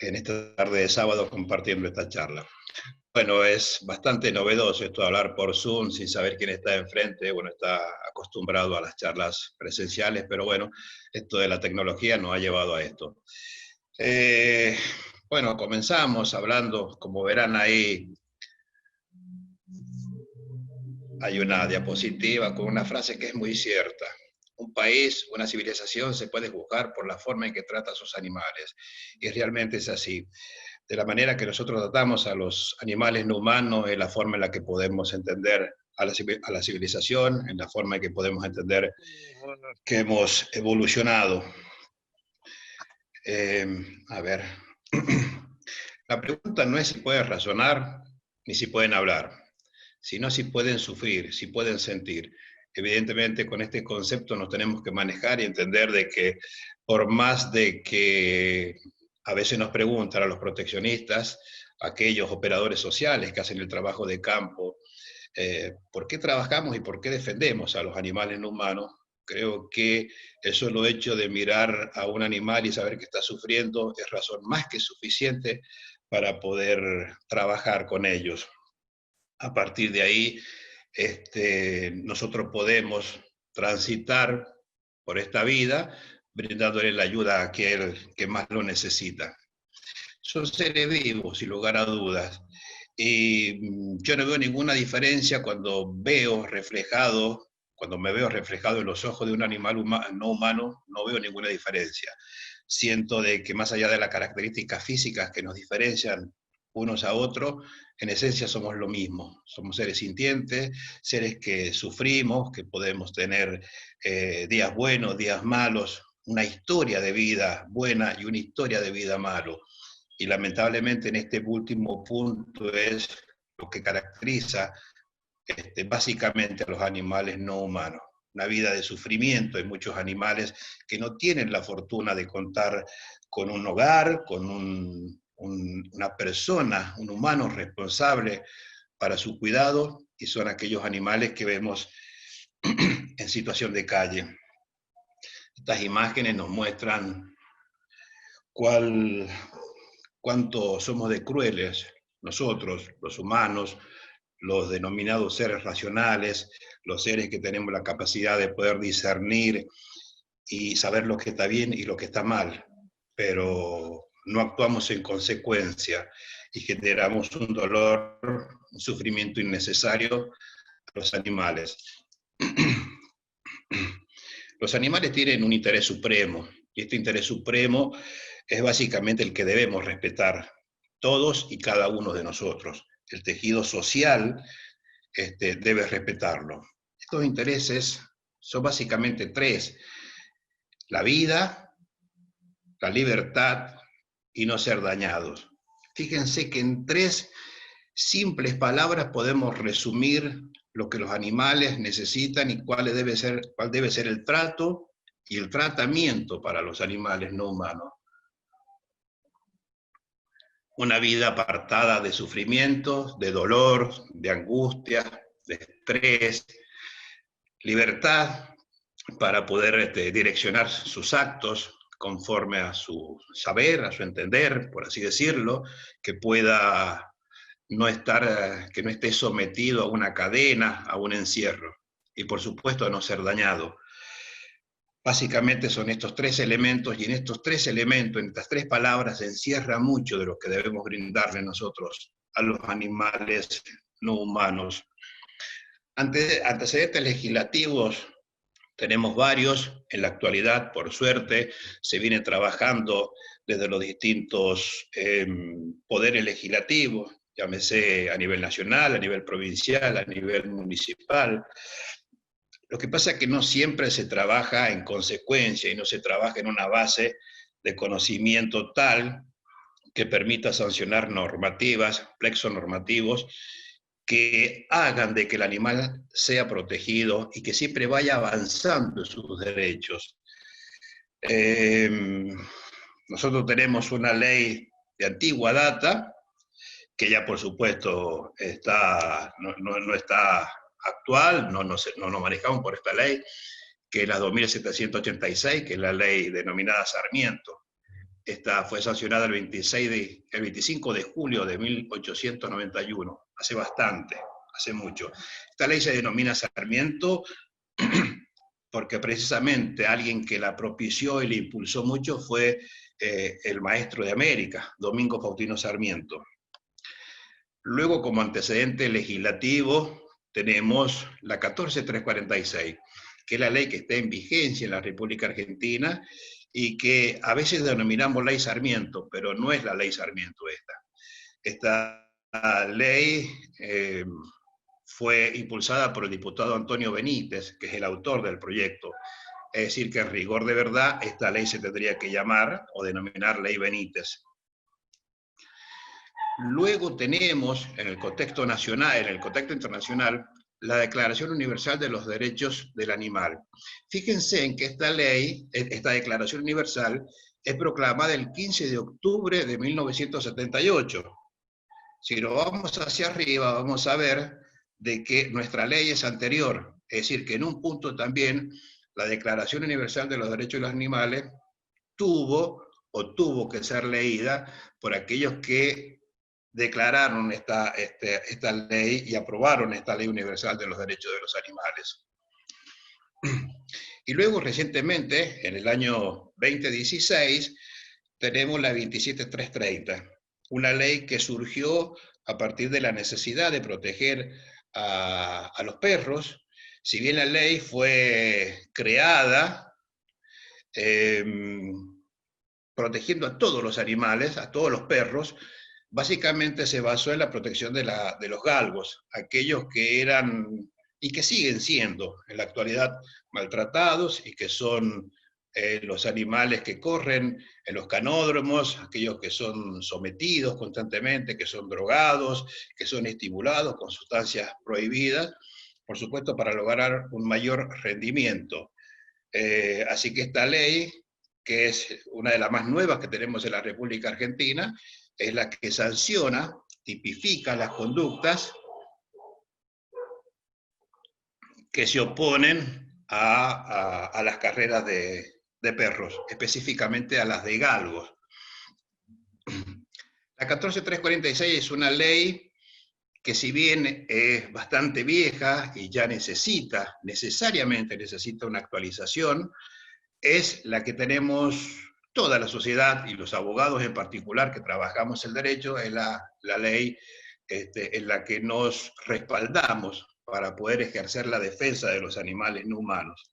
en esta tarde de sábado compartiendo esta charla. Bueno, es bastante novedoso esto de hablar por Zoom sin saber quién está enfrente. Bueno, está acostumbrado a las charlas presenciales, pero bueno, esto de la tecnología nos ha llevado a esto. Eh, bueno, comenzamos hablando, como verán ahí, hay una diapositiva con una frase que es muy cierta. Un país, una civilización se puede juzgar por la forma en que trata a sus animales. Y realmente es así. De la manera que nosotros tratamos a los animales no humanos es la forma en la que podemos entender a la civilización, en la forma en que podemos entender que hemos evolucionado. A ver, la pregunta no es si pueden razonar ni si pueden hablar, sino si pueden sufrir, si pueden sentir. Evidentemente, con este concepto nos tenemos que manejar y entender de que por más de que a veces nos preguntan a los proteccionistas, aquellos operadores sociales que hacen el trabajo de campo, ¿por qué trabajamos y por qué defendemos a los animales no humanos? Creo que el solo hecho de mirar a un animal y saber que está sufriendo es razón más que suficiente para poder trabajar con ellos. A partir de ahí, nosotros podemos transitar por esta vida brindándole la ayuda a aquel que más lo necesita. Son seres vivos, sin lugar a dudas. Y yo no veo ninguna diferencia cuando me veo reflejado en los ojos de un animal no humano, no veo ninguna diferencia. Siento de que más allá de las características físicas que nos diferencian unos a otros, en esencia somos lo mismo. Somos seres sintientes, seres que sufrimos, que podemos tener días buenos, días malos, una historia de vida buena y una historia de vida malo. Y lamentablemente en este último punto es lo que caracteriza básicamente a los animales no humanos. Una vida de sufrimiento. Hay muchos animales que no tienen la fortuna de contar con un hogar, con una persona, un humano responsable para su cuidado, y son aquellos animales que vemos en situación de calle. Estas imágenes nos muestran cuánto somos de crueles nosotros, los humanos, los denominados seres racionales, los seres que tenemos la capacidad de poder discernir y saber lo que está bien y lo que está mal, pero no actuamos en consecuencia y generamos un dolor, un sufrimiento innecesario a los animales. Los animales tienen un interés supremo, y este interés supremo es básicamente el que debemos respetar todos y cada uno de nosotros. El tejido social debe respetarlo. Estos intereses son básicamente tres: la vida, la libertad y no ser dañados. Fíjense que en tres simples palabras podemos resumir lo que los animales necesitan y cuál debe ser el trato y el tratamiento para los animales no humanos. Una vida apartada de sufrimiento, de dolor, de angustia, de estrés, libertad para poder direccionar sus actos conforme a su saber, a su entender, por así decirlo, que pueda que no esté sometido a una cadena, a un encierro, y por supuesto a no ser dañado. Básicamente son estos tres elementos, y en estos tres elementos, en estas tres palabras, se encierra mucho de lo que debemos brindarle nosotros a los animales no humanos. Antecedentes legislativos tenemos varios. En la actualidad, por suerte, se viene trabajando desde los distintos poderes legislativos, llámese a nivel nacional, a nivel provincial, a nivel municipal. Lo que pasa es que no siempre se trabaja en consecuencia y no se trabaja en una base de conocimiento tal que permita sancionar normativas, plexos normativos, que hagan de que el animal sea protegido y que siempre vaya avanzando en sus derechos. Nosotros tenemos una ley de antigua data, que ya por supuesto no está actual, no nos manejamos por esta ley, que es la 2786, que es la ley denominada Sarmiento. Esta fue sancionada el 25 de julio de 1891, hace bastante, hace mucho. Esta ley se denomina Sarmiento porque precisamente alguien que la propició y la impulsó mucho fue el maestro de América, Domingo Faustino Sarmiento. Luego, como antecedente legislativo, tenemos la 14346, que es la ley que está en vigencia en la República Argentina y que a veces denominamos ley Sarmiento, pero no es la ley Sarmiento esta. Esta ley fue impulsada por el diputado Antonio Benítez, que es el autor del proyecto. Es decir, que en rigor de verdad, esta ley se tendría que llamar o denominar ley Benítez. Luego tenemos, en el contexto nacional, en el contexto internacional, la Declaración Universal de los Derechos del Animal. Fíjense en que esta ley, esta Declaración Universal, es proclamada el 15 de octubre de 1978. Si lo vamos hacia arriba, vamos a ver de que nuestra ley es anterior. Es decir, que en un punto también la Declaración Universal de los Derechos de los Animales tuvo que ser leída por aquellos que declararon esta ley y aprobaron esta Ley Universal de los Derechos de los Animales. Y luego, recientemente, en el año 2016, tenemos la 27330, una ley que surgió a partir de la necesidad de proteger a los perros. Si bien la ley fue creada protegiendo a todos los animales, a todos los perros, básicamente se basó en la protección de los galgos, aquellos que eran y que siguen siendo en la actualidad maltratados y que son los animales que corren en los canódromos, aquellos que son sometidos constantemente, que son drogados, que son estimulados con sustancias prohibidas, por supuesto para lograr un mayor rendimiento. Así que esta ley, que es una de las más nuevas que tenemos en la República Argentina, es la que sanciona, tipifica las conductas que se oponen a las carreras de perros, específicamente a las de galgos. La 14346 es una ley que, si bien es bastante vieja y ya necesariamente necesita una actualización, es la que tenemos toda la sociedad y los abogados en particular que trabajamos el derecho, es la ley en la que nos respaldamos para poder ejercer la defensa de los animales no humanos.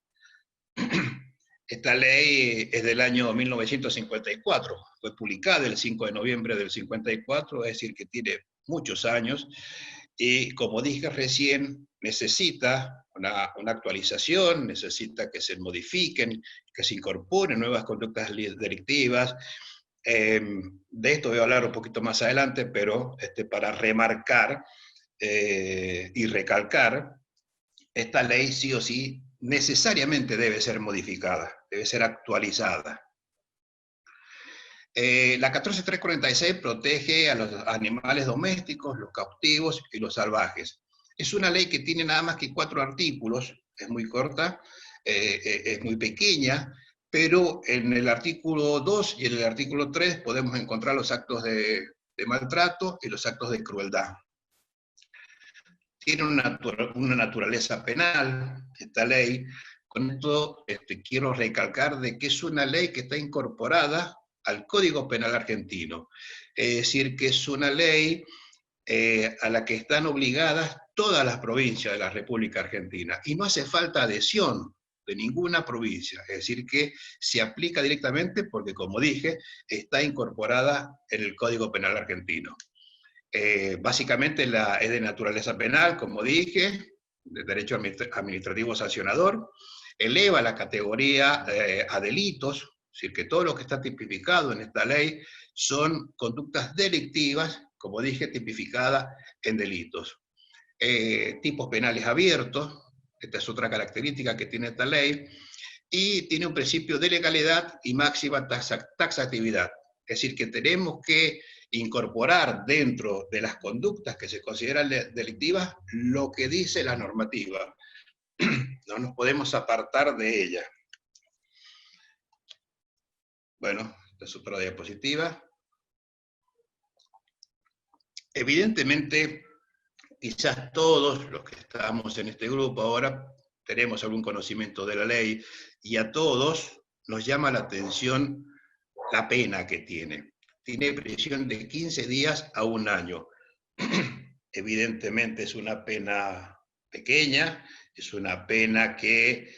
Esta ley es del año 1954, fue publicada el 5 de noviembre del 54, es decir, que tiene muchos años, y como dije recién, necesita una actualización, necesita que se modifiquen, que se incorporen nuevas conductas delictivas. De esto voy a hablar un poquito más adelante, pero para remarcar y recalcar, esta ley sí o sí necesariamente debe ser modificada, debe ser actualizada. La 14346 protege a los animales domésticos, los cautivos y los salvajes. Es una ley que tiene nada más que 4 artículos, es muy corta, es muy pequeña, pero en el artículo 2 y en el artículo 3 podemos encontrar los actos de maltrato y los actos de crueldad. Tiene una naturaleza penal, esta ley. Con esto quiero recalcar de que es una ley que está incorporada al Código Penal argentino. Es decir, que es una ley a la que están obligadas todas las provincias de la República Argentina. Y no hace falta adhesión de ninguna provincia. Es decir, que se aplica directamente porque, como dije, está incorporada en el Código Penal argentino. Básicamente es de naturaleza penal, como dije, de derecho administrativo sancionador, eleva la categoría a delitos, es decir, que todo lo que está tipificado en esta ley son conductas delictivas, como dije, tipificadas en delitos. Tipos penales abiertos, esta es otra característica que tiene esta ley, y tiene un principio de legalidad y máxima taxatividad. Es decir, que tenemos que incorporar dentro de las conductas que se consideran delictivas lo que dice la normativa. No nos podemos apartar de ella. Bueno, es otra diapositiva. Evidentemente, quizás todos los que estamos en este grupo ahora tenemos algún conocimiento de la ley, y a todos nos llama la atención la pena que tiene. Tiene prisión de 15 días a 1 año. Evidentemente es una pena pequeña, es una pena que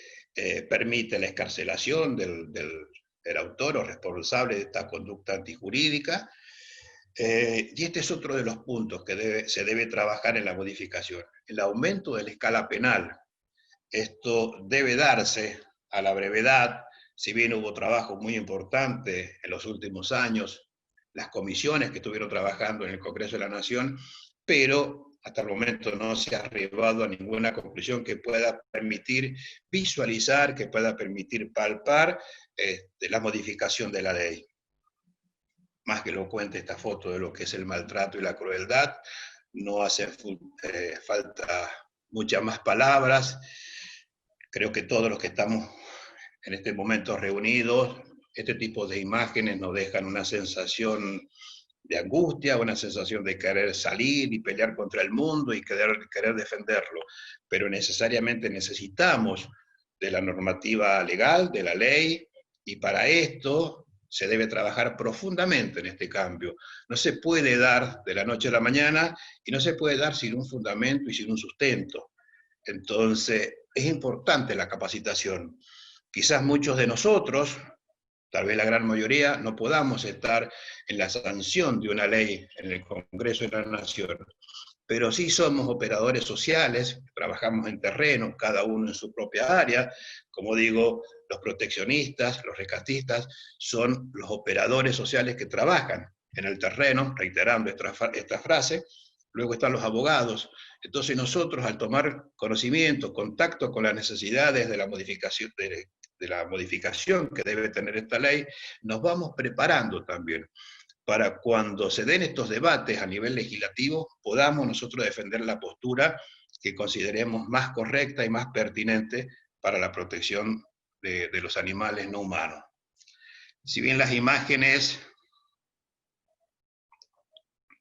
permite la excarcelación del autor o responsable de esta conducta antijurídica. Y este es otro de los puntos que se debe trabajar en la modificación, el aumento de la escala penal. Esto debe darse a la brevedad, si bien hubo trabajo muy importante en los últimos años, las comisiones que estuvieron trabajando en el Congreso de la Nación, pero hasta el momento no se ha arribado a ninguna conclusión que pueda permitir visualizar, que pueda permitir palpar la modificación de la ley. Más que elocuente esta foto de lo que es el maltrato y la crueldad, no hace falta muchas más palabras. Creo que todos los que estamos en este momento reunidos, este tipo de imágenes nos dejan una sensación de angustia, una sensación de querer salir y pelear contra el mundo y querer defenderlo, pero necesariamente necesitamos de la normativa legal, de la ley, y para esto se debe trabajar profundamente en este cambio. No se puede dar de la noche a la mañana, y no se puede dar sin un fundamento y sin un sustento. Entonces, es importante la capacitación. Quizás muchos de nosotros, tal vez la gran mayoría, no podamos estar en la sanción de una ley en el Congreso de la Nación, pero sí somos operadores sociales, trabajamos en terreno, cada uno en su propia área. Como digo, los proteccionistas, los rescatistas, son los operadores sociales que trabajan en el terreno, reiterando esta frase. Luego están los abogados. Entonces nosotros, al tomar conocimiento, contacto con las necesidades de la modificación, de la modificación que debe tener esta ley, nos vamos preparando también para cuando se den estos debates a nivel legislativo, podamos nosotros defender la postura que consideremos más correcta y más pertinente para la protección de los animales no humanos. Si bien las imágenes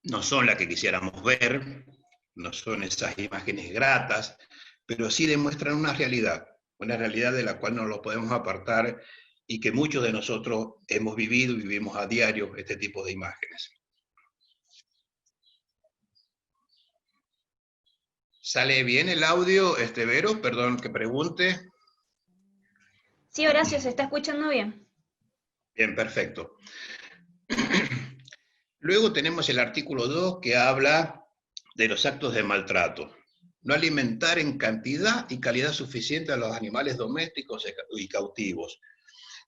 no son las que quisiéramos ver, no son esas imágenes gratas, pero sí demuestran una realidad de la cual no lo podemos apartar, y que muchos de nosotros hemos vivido y vivimos a diario este tipo de imágenes. ¿Sale bien el audio, Vero? Perdón que pregunte. Sí, Horacio, ¿se está escuchando bien? Bien, perfecto. Luego tenemos el artículo 2, que habla de los actos de maltrato. No alimentar en cantidad y calidad suficiente a los animales domésticos y cautivos.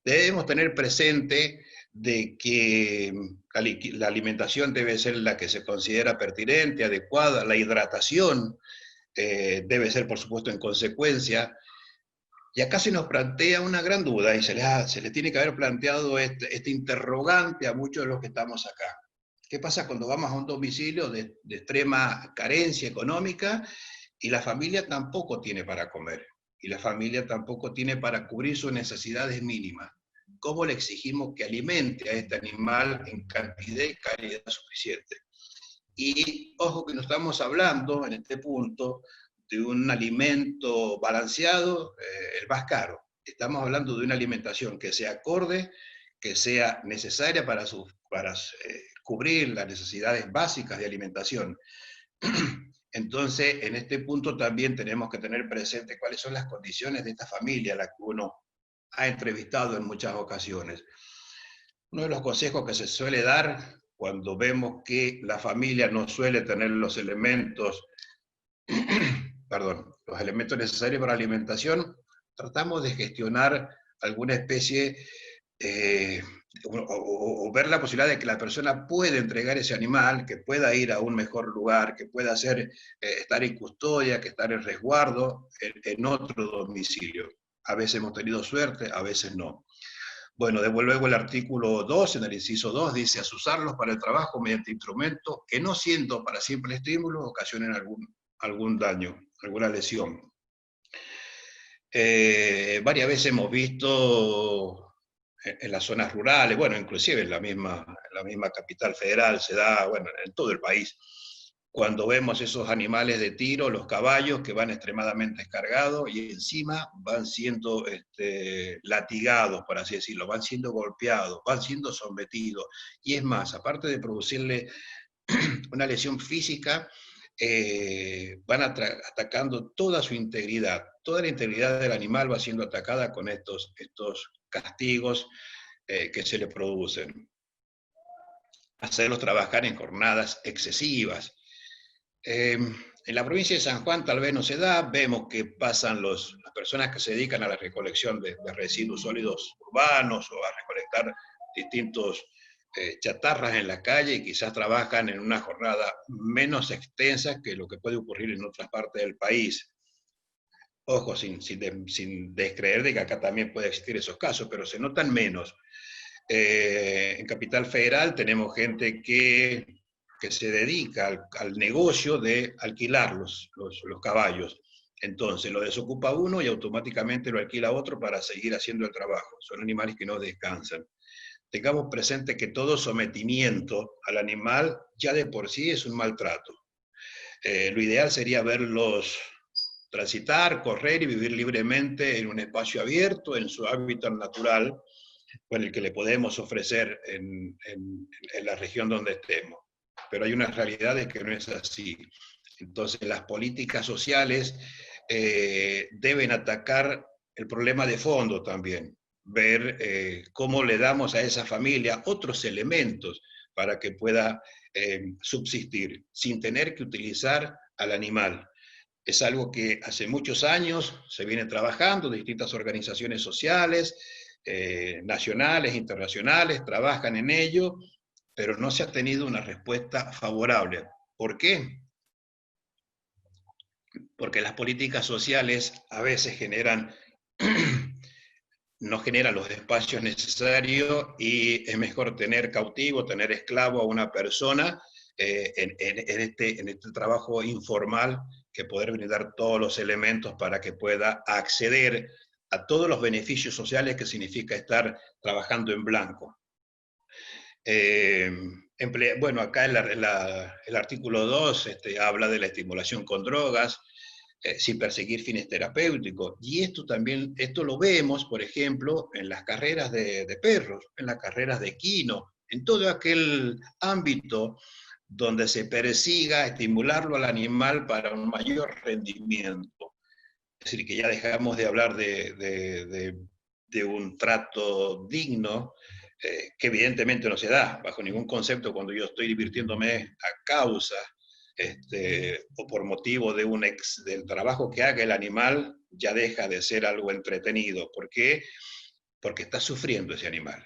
Debemos tener presente de que la alimentación debe ser la que se considera pertinente, adecuada, la hidratación debe ser, por supuesto, en consecuencia. Y acá se nos plantea una gran duda, y se les tiene que haber planteado este interrogante a muchos de los que estamos acá. ¿Qué pasa cuando vamos a un domicilio de extrema carencia económica y la familia tampoco tiene para comer? Y la familia tampoco tiene para cubrir sus necesidades mínimas. ¿Cómo le exigimos que alimente a este animal en cantidad y calidad suficiente? Y ojo que no estamos hablando en este punto de un alimento balanceado, el más caro. Estamos hablando de una alimentación que sea acorde, que sea necesaria para cubrir las necesidades básicas de alimentación. Entonces, en este punto también tenemos que tener presente cuáles son las condiciones de esta familia a la que uno ha entrevistado en muchas ocasiones. Uno de los consejos que se suele dar cuando vemos que la familia no suele tener los elementos, los elementos necesarios para la alimentación, tratamos de gestionar alguna especie o ver la posibilidad de que la persona pueda entregar ese animal, que pueda ir a un mejor lugar, que pueda estar en custodia, que estar en resguardo en otro domicilio. A veces hemos tenido suerte, a veces no. Bueno, luego el artículo 2, en el inciso 2, dice: asusarlos para el trabajo mediante instrumentos que, no siendo para simple estímulo, ocasionen algún daño, alguna lesión. Varias veces hemos visto en las zonas rurales, bueno, inclusive en la misma capital federal se da, bueno, en todo el país, cuando vemos esos animales de tiro, los caballos que van extremadamente descargados y encima van siendo latigados, por así decirlo, van siendo golpeados, van siendo sometidos. Y es más, aparte de producirle una lesión física, van atacando toda su integridad. Toda la integridad del animal va siendo atacada con estos castigos que se le producen. Hacerlos trabajar en jornadas excesivas. En la provincia de San Juan tal vez no se da, vemos que pasan las personas que se dedican a la recolección de residuos sólidos urbanos o a recolectar distintos chatarras en la calle y quizás trabajan en una jornada menos extensa que lo que puede ocurrir en otras partes del país. Ojo, sin descreer de que acá también puede existir esos casos, pero se notan menos. En Capital Federal tenemos gente que se dedica al negocio de alquilar los caballos. Entonces lo desocupa uno y automáticamente lo alquila otro para seguir haciendo el trabajo. Son animales que no descansan. Tengamos presente que todo sometimiento al animal ya de por sí es un maltrato. Lo ideal sería verlos transitar, correr y vivir libremente en un espacio abierto, en su hábitat natural, con el que le podemos ofrecer en la región donde estemos. Pero hay una realidad de que no es así. Entonces las políticas sociales deben atacar el problema de fondo también, ver cómo le damos a esa familia otros elementos para que pueda subsistir sin tener que utilizar al animal. Es algo que hace muchos años se viene trabajando, distintas organizaciones sociales, nacionales, internacionales, trabajan en ello, pero no se ha tenido una respuesta favorable. ¿Por qué? Porque las políticas sociales a veces no generan los espacios necesarios y es mejor tener cautivo, tener esclavo a una persona en este trabajo informal que poder brindar todos los elementos para que pueda acceder a todos los beneficios sociales que significa estar trabajando en blanco. Bueno, acá el artículo 2 habla de la estimulación con drogas, sin perseguir fines terapéuticos. Y esto lo vemos, por ejemplo, en las carreras de perros, en las carreras de equino, en todo aquel ámbito donde se persiga estimularlo al animal para un mayor rendimiento. Es decir, que ya dejamos de hablar de un trato digno, que evidentemente no se da bajo ningún concepto cuando yo estoy divirtiéndome a causa o por motivo del trabajo que haga el animal, ya deja de ser algo entretenido. ¿Por qué? Porque está sufriendo ese animal.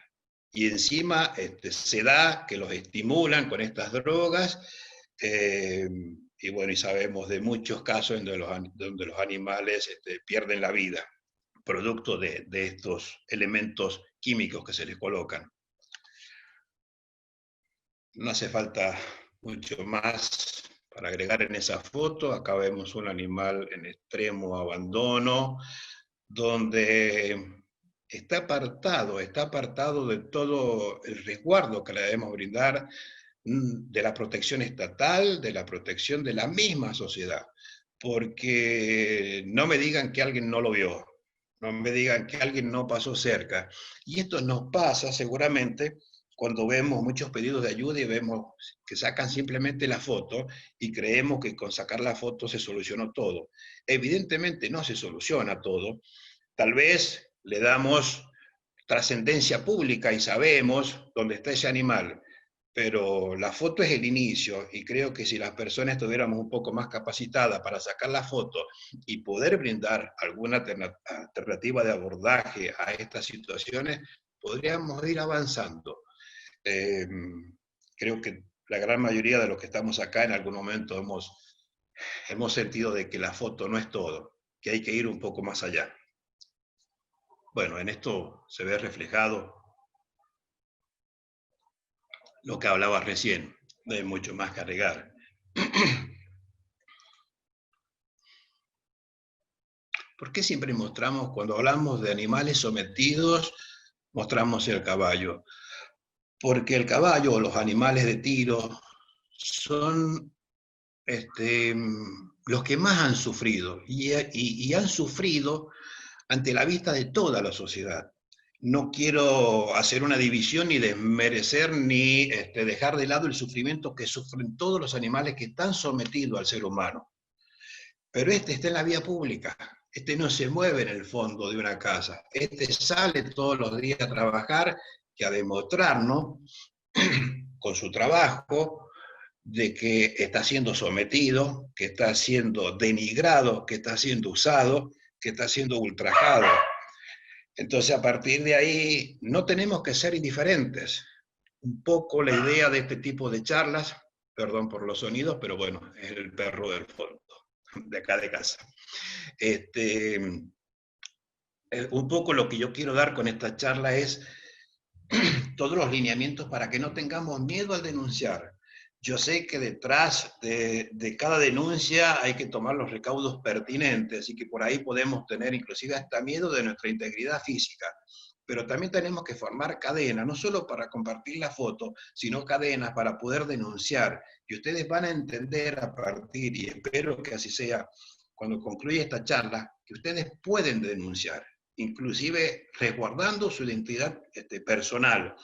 Y encima se da que los estimulan con estas drogas, y bueno, y sabemos de muchos casos donde los animales pierden la vida, producto de estos elementos químicos que se les colocan. No hace falta mucho más para agregar en esa foto. Acá vemos un animal en extremo abandono, donde está apartado de todo el resguardo que le debemos brindar, de la protección estatal, de la protección de la misma sociedad. Porque no me digan que alguien no lo vio, no me digan que alguien no pasó cerca. Y esto nos pasa seguramente cuando vemos muchos pedidos de ayuda y vemos que sacan simplemente la foto y creemos que con sacar la foto se solucionó todo. Evidentemente no se soluciona todo. Tal vez le damos trascendencia pública y sabemos dónde está ese animal, pero la foto es el inicio y creo que si las personas estuviéramos un poco más capacitadas para sacar la foto y poder brindar alguna alternativa de abordaje a estas situaciones, podríamos ir avanzando. Creo que la gran mayoría de los que estamos acá en algún momento hemos sentido de que la foto no es todo, que hay que ir un poco más allá. Bueno, en esto se ve reflejado lo que hablaba recién, no hay mucho más que agregar. ¿Por qué siempre mostramos, cuando hablamos de animales sometidos, mostramos el caballo? Porque el caballo o los animales de tiro son los que más han sufrido, y han sufrido ante la vista de toda la sociedad. No quiero hacer una división ni desmerecer ni dejar de lado el sufrimiento que sufren todos los animales que están sometidos al ser humano. Pero está en la vía pública, no se mueve en el fondo de una casa, sale todos los días a trabajar y a demostrarnos con su trabajo de que está siendo sometido, que está siendo denigrado, que está siendo usado, que está siendo ultrajado. Entonces, a partir de ahí, no tenemos que ser indiferentes. Un poco la idea de este tipo de charlas, perdón por los sonidos, pero bueno, es el perro del fondo, de acá de casa. Un poco lo que yo quiero dar con esta charla es todos los lineamientos para que no tengamos miedo al denunciar. Yo sé que detrás de cada denuncia hay que tomar los recaudos pertinentes y que por ahí podemos tener inclusive hasta miedo de nuestra integridad física. Pero también tenemos que formar cadenas, no solo para compartir la foto, sino cadenas para poder denunciar. Y ustedes van a entender a partir, y espero que así sea, cuando concluya esta charla, que ustedes pueden denunciar, inclusive resguardando su identidad personal.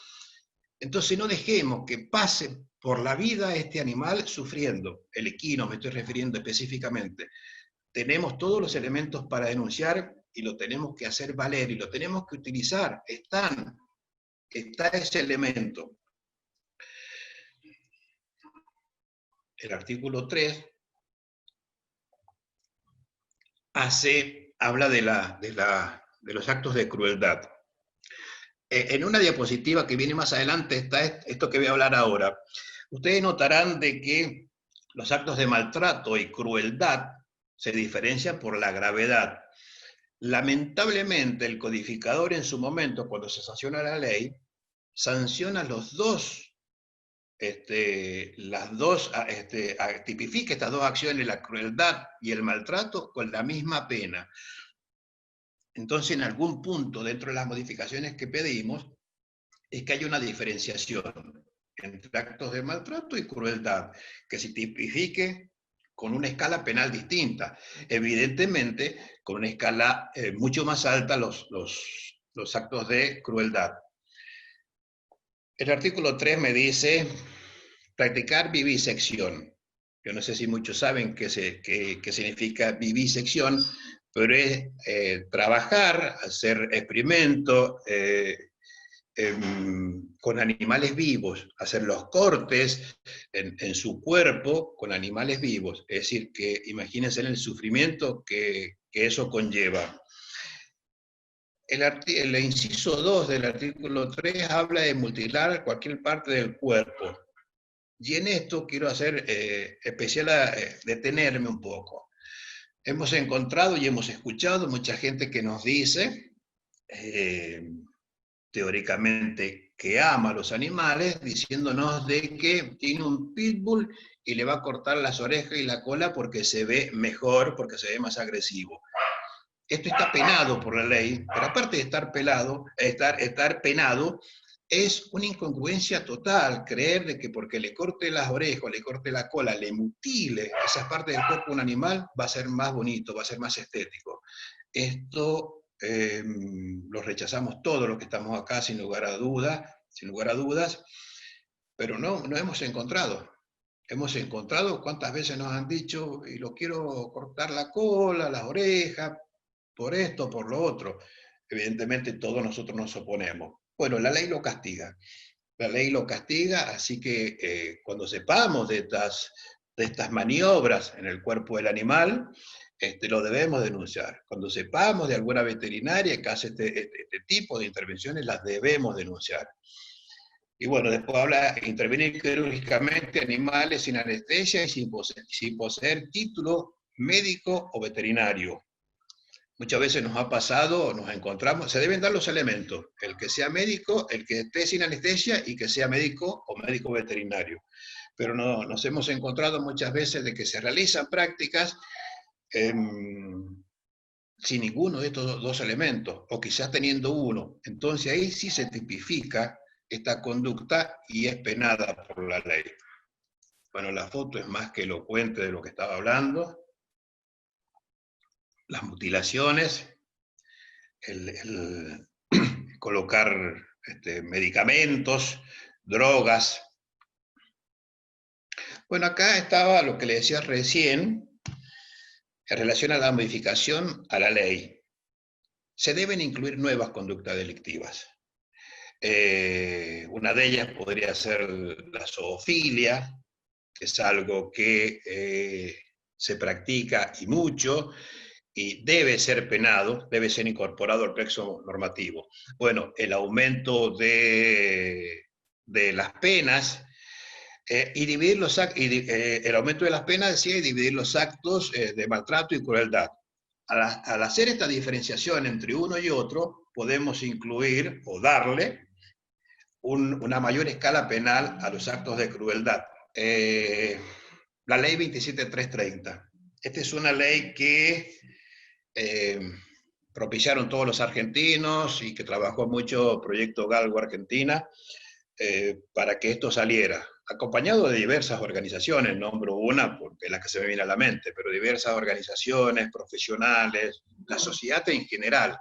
Entonces no dejemos que pase por la vida este animal sufriendo. El equino, me estoy refiriendo específicamente. Tenemos todos los elementos para denunciar y lo tenemos que hacer valer y lo tenemos que utilizar. Está ese elemento. El artículo 3 habla de los actos de crueldad. En una diapositiva que viene más adelante está esto que voy a hablar ahora. Ustedes notarán de que los actos de maltrato y crueldad se diferencian por la gravedad. Lamentablemente, el codificador en su momento, cuando se sanciona la ley, sanciona tipifica estas dos acciones, la crueldad y el maltrato, con la misma pena. Entonces, en algún punto, dentro de las modificaciones que pedimos, es que hay una diferenciación entre actos de maltrato y crueldad, que se tipifique con una escala penal distinta. Evidentemente, con una escala mucho más alta los actos de crueldad. El artículo 3 me dice practicar vivisección. Yo no sé si muchos saben qué significa vivisección, pero es trabajar, hacer experimentos con animales vivos, hacer los cortes en su cuerpo con animales vivos. Es decir, que imagínense el sufrimiento que eso conlleva. El inciso 2 del artículo 3 habla de mutilar cualquier parte del cuerpo. Y en esto quiero hacer especial detenerme un poco. Hemos encontrado y hemos escuchado mucha gente que nos dice, teóricamente, que ama a los animales, diciéndonos de que tiene un pitbull y le va a cortar las orejas y la cola porque se ve mejor, porque se ve más agresivo. Esto está penado por la ley, pero aparte de estar penado, es una incongruencia total creer de que porque le corte las orejas, le corte la cola, le mutile esas partes del cuerpo a un animal, va a ser más bonito, va a ser más estético. Esto lo rechazamos todos los que estamos acá, sin lugar a dudas, pero no hemos encontrado. Hemos encontrado cuántas veces nos han dicho, y lo quiero cortar la cola, las orejas, por esto, por lo otro. Evidentemente todos nosotros nos oponemos. Bueno, la ley lo castiga. La ley lo castiga, así que cuando sepamos de estas maniobras en el cuerpo del animal, lo debemos denunciar. Cuando sepamos de alguna veterinaria que hace este tipo de intervenciones, las debemos denunciar. Y bueno, después habla de intervenir quirúrgicamente animales sin anestesia y sin poseer título médico o veterinario. Muchas veces nos ha pasado, nos encontramos, se deben dar los elementos, el que sea médico, el que esté sin anestesia y que sea médico o médico veterinario. Pero no, nos hemos encontrado muchas veces de que se realizan prácticas sin ninguno de estos dos elementos, o quizás teniendo uno. Entonces ahí sí se tipifica esta conducta y es penada por la ley. Bueno, la foto es más que elocuente de lo que estaba hablando. Las mutilaciones, el colocar medicamentos, drogas. Bueno, acá estaba lo que le decía recién en relación a la modificación a la ley. Se deben incluir nuevas conductas delictivas. Una de ellas podría ser la zoofilia, que es algo que se practica y mucho, y debe ser penado, debe ser incorporado al plexo normativo. Bueno, el aumento de las penas y dividir el aumento de las penas decía dividir los actos de maltrato y crueldad. Al hacer esta diferenciación entre uno y otro, podemos incluir o darle una mayor escala penal a los actos de crueldad. La ley 27330. Esta es una ley que propiciaron todos los argentinos y que trabajó mucho Proyecto Galgo Argentina para que esto saliera, acompañado de diversas organizaciones, nombro una porque es la que se me viene a la mente, pero diversas organizaciones, profesionales, la sociedad en general.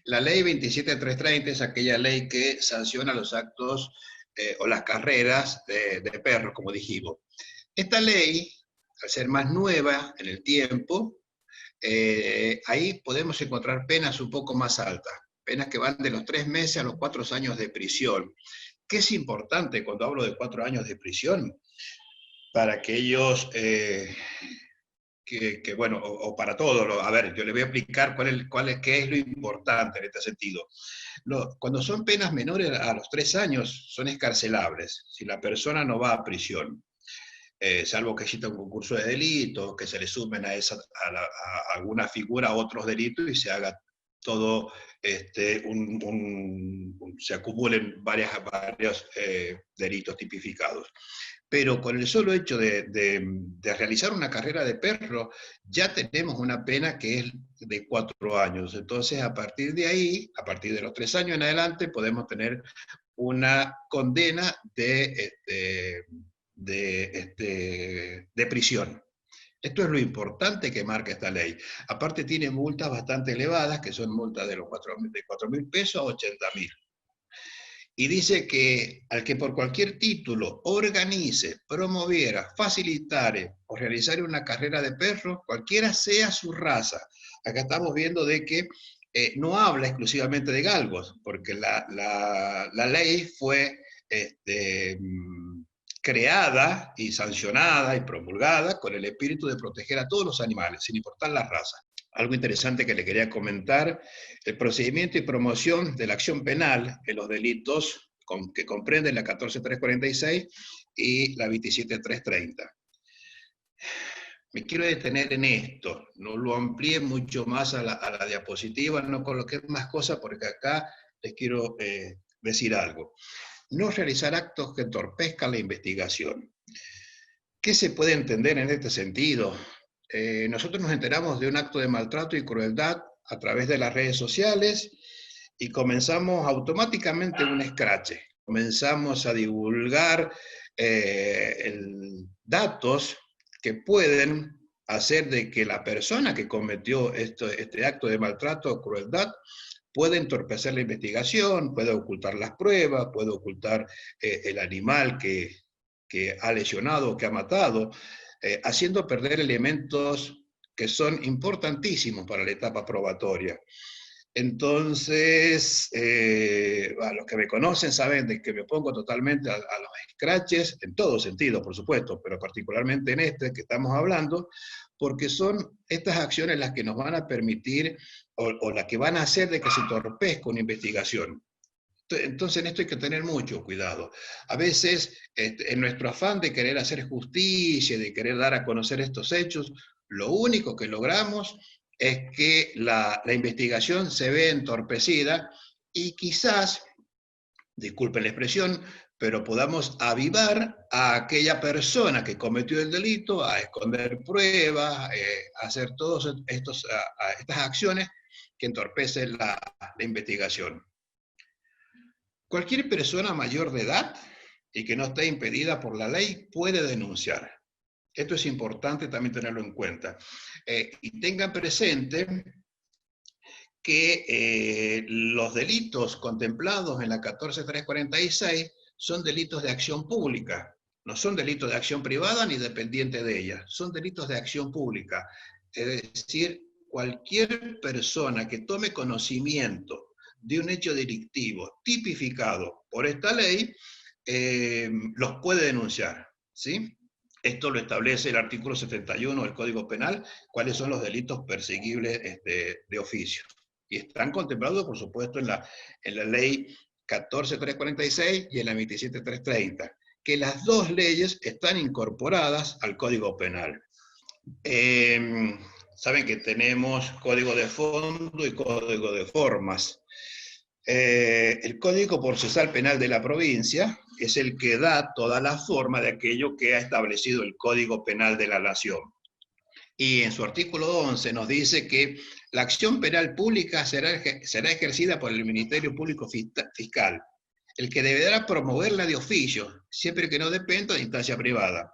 La ley 27330 es aquella ley que sanciona los actos o las carreras de perros, como dijimos. Esta ley, al ser más nueva en el tiempo, ahí podemos encontrar penas un poco más altas, penas que van de los 3 meses a los 4 años de prisión. ¿Qué es importante cuando hablo de 4 años de prisión? Para aquellos bueno, o para todos, a ver, yo le voy a explicar qué es lo importante en este sentido. Cuando son penas menores a los 3 años, son escarcelables, si la persona no va a prisión. Salvo que exista un concurso de delitos, que se le sumen a alguna figura otros delitos y se haga todo, se acumulen varios delitos tipificados. Pero con el solo hecho de realizar una carrera de perro, ya tenemos una pena que es de 4 años. Entonces, a partir de ahí, a partir de los 3 años en adelante, podemos tener una condena de prisión. Esto es lo importante que marca esta ley. Aparte tiene multas bastante elevadas, que son multas de 4.000 pesos a 80.000. Y dice que al que por cualquier título organice, promoviera, facilitare o realizare una carrera de perros, cualquiera sea su raza. Acá estamos viendo de que no habla exclusivamente de galgos, porque la ley fue creada y sancionada y promulgada con el espíritu de proteger a todos los animales, sin importar la raza. Algo interesante que le quería comentar, el procedimiento y promoción de la acción penal en los delitos que comprenden la 14.346 y la 27.330. Me quiero detener en esto, no lo amplié mucho más a la diapositiva, no coloqué más cosas porque acá les quiero decir algo. No realizar actos que entorpezcan la investigación. ¿Qué se puede entender en este sentido? Nosotros nos enteramos de un acto de maltrato y crueldad a través de las redes sociales y comenzamos automáticamente un escrache. Comenzamos a divulgar datos que pueden hacer de que la persona que cometió este acto de maltrato o crueldad puede entorpecer la investigación, puede ocultar las pruebas, puede ocultar el animal que ha lesionado o que ha matado, haciendo perder elementos que son importantísimos para la etapa probatoria. Entonces, los que me conocen saben de que me pongo totalmente a los scratches, en todo sentido, por supuesto, pero particularmente en este que estamos hablando, porque son estas acciones las que nos van a permitir o las que van a hacer de que se entorpezca una investigación. Entonces en esto hay que tener mucho cuidado. A veces, en nuestro afán de querer hacer justicia, de querer dar a conocer estos hechos, lo único que logramos es que la investigación se ve entorpecida y quizás, disculpen la expresión, pero podamos avivar a aquella persona que cometió el delito a esconder pruebas, a hacer todas estas acciones que entorpecen la investigación. Cualquier persona mayor de edad y que no esté impedida por la ley puede denunciar. Esto es importante también tenerlo en cuenta. Y tengan presente que los delitos contemplados en la 14346 son delitos de acción pública, no son delitos de acción privada ni dependiente de ella, son delitos de acción pública. Es decir, cualquier persona que tome conocimiento de un hecho delictivo tipificado por esta ley, los puede denunciar, ¿sí? Esto lo establece el artículo 71 del Código Penal, cuáles son los delitos perseguibles de oficio. Y están contemplados, por supuesto, en la ley 14346 y en la 27330, que las dos leyes están incorporadas al Código Penal. Saben que tenemos código de fondo y código de formas. El Código Procesal Penal de la provincia es el que da toda la forma de aquello que ha establecido el Código Penal de la Nación. Y en su artículo 11 nos dice que la acción penal pública será ejercida por el Ministerio Público Fiscal, el que deberá promoverla de oficio, siempre que no dependa de instancia privada.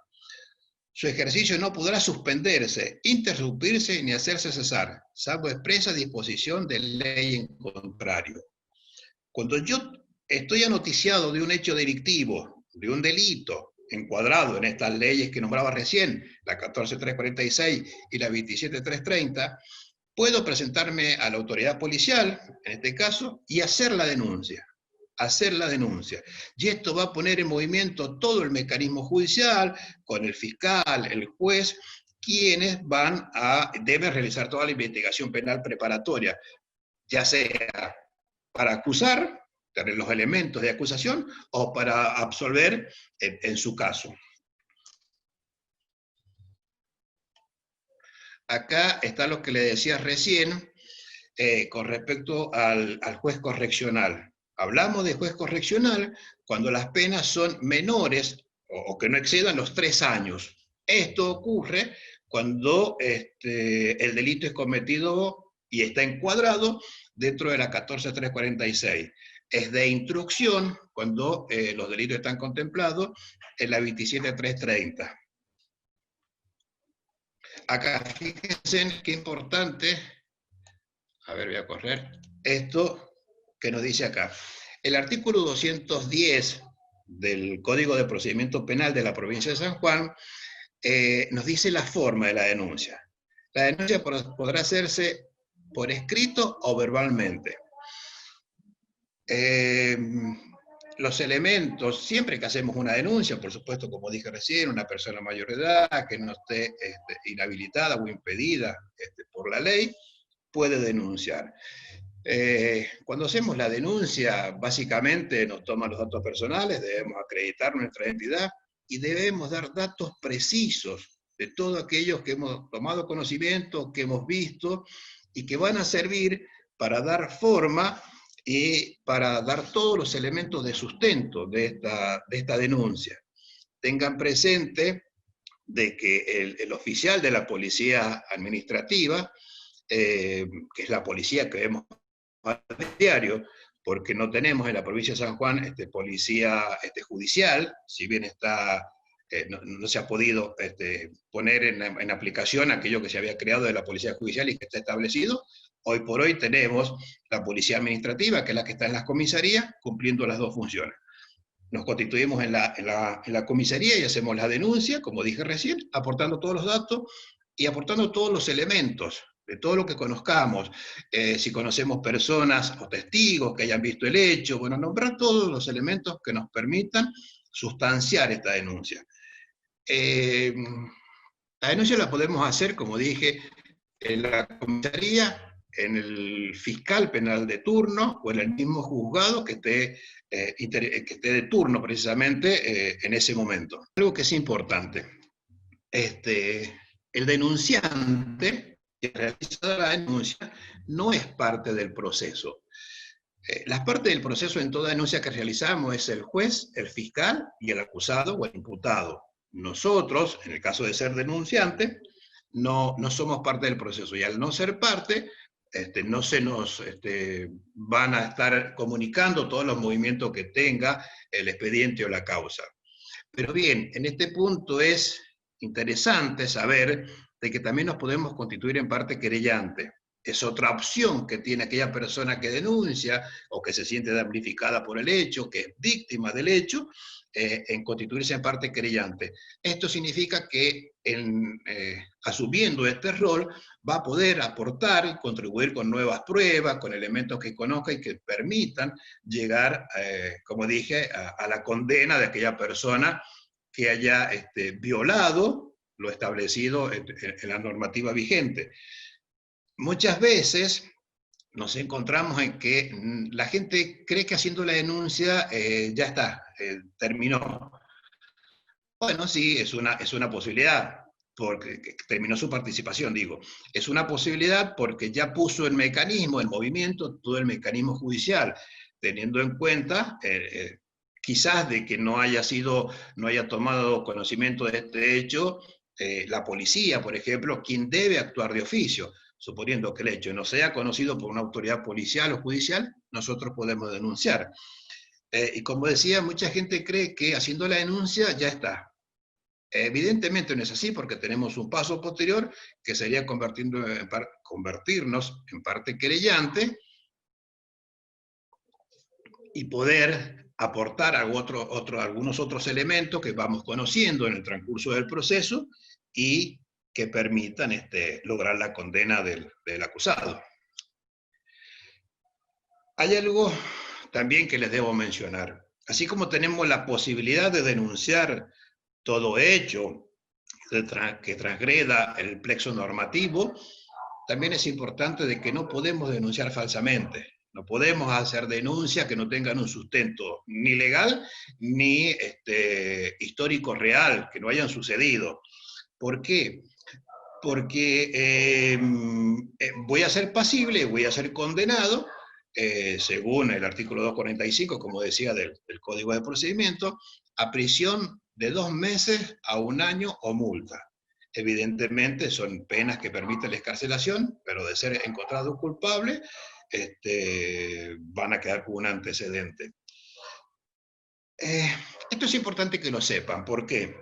Su ejercicio no podrá suspenderse, interrumpirse ni hacerse cesar, salvo expresa disposición de ley en contrario. Cuando yo estoy anoticiado de un hecho delictivo, de un delito, encuadrado en estas leyes que nombraba recién, la 14346 y la 27330, puedo presentarme a la autoridad policial, en este caso, y hacer la denuncia. Y esto va a poner en movimiento todo el mecanismo judicial, con el fiscal, el juez, quienes deben realizar toda la investigación penal preparatoria, ya sea para acusar, tener los elementos de acusación, o para absolver en su caso. Acá está lo que le decía recién con respecto al juez correccional. Hablamos de juez correccional cuando las penas son menores o que no excedan los 3 años. Esto ocurre cuando el delito es cometido y está encuadrado dentro de la 14346. Es de instrucción cuando los delitos están contemplados en la 27330. Acá fíjense qué importante, a ver, voy a correr, esto que nos dice acá. El artículo 210 del Código de Procedimiento Penal de la provincia de San Juan nos dice la forma de la denuncia. La denuncia podrá hacerse por escrito o verbalmente. Los elementos, siempre que hacemos una denuncia, por supuesto, como dije recién, una persona mayor de edad que no esté inhabilitada o impedida por la ley, puede denunciar. Cuando hacemos la denuncia, básicamente nos toman los datos personales, debemos acreditar nuestra identidad y debemos dar datos precisos de todos aquellos que hemos tomado conocimiento, que hemos visto y que van a servir para dar forma y para dar todos los elementos de sustento de esta denuncia. Tengan presente de que el oficial de la policía administrativa, que es la policía que vemos a diario, porque no tenemos en la provincia de San Juan policía judicial, si bien no se ha podido poner en aplicación aquello que se había creado de la policía judicial y que está establecido. Hoy por hoy tenemos la policía administrativa, que es la que está en las comisarías, cumpliendo las dos funciones. Nos constituimos en la comisaría y hacemos la denuncia, como dije recién, aportando todos los datos y aportando todos los elementos de todo lo que conozcamos, si conocemos personas o testigos que hayan visto el hecho, bueno, nombrar todos los elementos que nos permitan sustanciar esta denuncia. La denuncia la podemos hacer, como dije, en la comisaría, en el fiscal penal de turno o en el mismo juzgado que esté de turno precisamente en ese momento. Algo que es importante, el denunciante que realiza la denuncia no es parte del proceso. Las partes del proceso en toda denuncia que realizamos es el juez, el fiscal y el acusado o el imputado. Nosotros, en el caso de ser denunciante, no somos parte del proceso, y al no ser parte, no se nos van a estar comunicando todos los movimientos que tenga el expediente o la causa. Pero bien, en este punto es interesante saber de que también nos podemos constituir en parte querellante. Es otra opción que tiene aquella persona que denuncia o que se siente damnificada por el hecho, que es víctima del hecho, en constituirse en parte querellante. Esto significa que asumiendo este rol va a poder aportar y contribuir con nuevas pruebas, con elementos que conozca y que permitan llegar, como dije, a la condena de aquella persona que haya violado lo establecido en la normativa vigente. Muchas veces nos encontramos en que la gente cree que haciendo la denuncia ya está, terminó. Bueno, sí, es una posibilidad, porque terminó su participación, digo. Es una posibilidad porque ya puso en mecanismo, en movimiento, todo el mecanismo judicial, teniendo en cuenta quizás de que no haya tomado conocimiento de este hecho, la policía, por ejemplo, quien debe actuar de oficio. Suponiendo que el hecho no sea conocido por una autoridad policial o judicial, nosotros podemos denunciar. Y como decía, mucha gente cree que haciendo la denuncia ya está. Evidentemente no es así, porque tenemos un paso posterior que sería convertirnos en parte querellante y poder aportar algunos otros elementos que vamos conociendo en el transcurso del proceso y que permitan lograr la condena del acusado. Hay algo también que les debo mencionar. Así como tenemos la posibilidad de denunciar todo hecho que transgreda el plexo normativo, también es importante de que no podemos denunciar falsamente. No podemos hacer denuncias que no tengan un sustento ni legal ni histórico real, que no hayan sucedido. ¿Por qué? Porque voy a ser pasible, voy a ser condenado, según el artículo 245, como decía, del Código de Procedimiento, a prisión de 2 meses a 1 año o multa. Evidentemente son penas que permiten la excarcelación, pero de ser encontrado culpable, van a quedar con un antecedente. Esto es importante que lo sepan. ¿Por qué?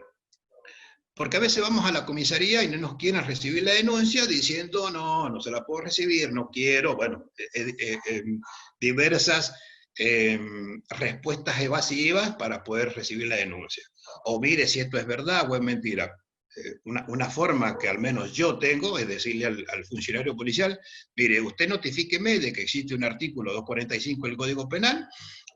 Porque a veces vamos a la comisaría y no nos quieren recibir la denuncia diciendo, no se la puedo recibir, no quiero, bueno, diversas respuestas evasivas para poder recibir la denuncia. O mire si esto es verdad o es mentira. Una forma que al menos yo tengo es decirle al funcionario policial, mire, usted notifíqueme de que existe un artículo 245 del Código Penal,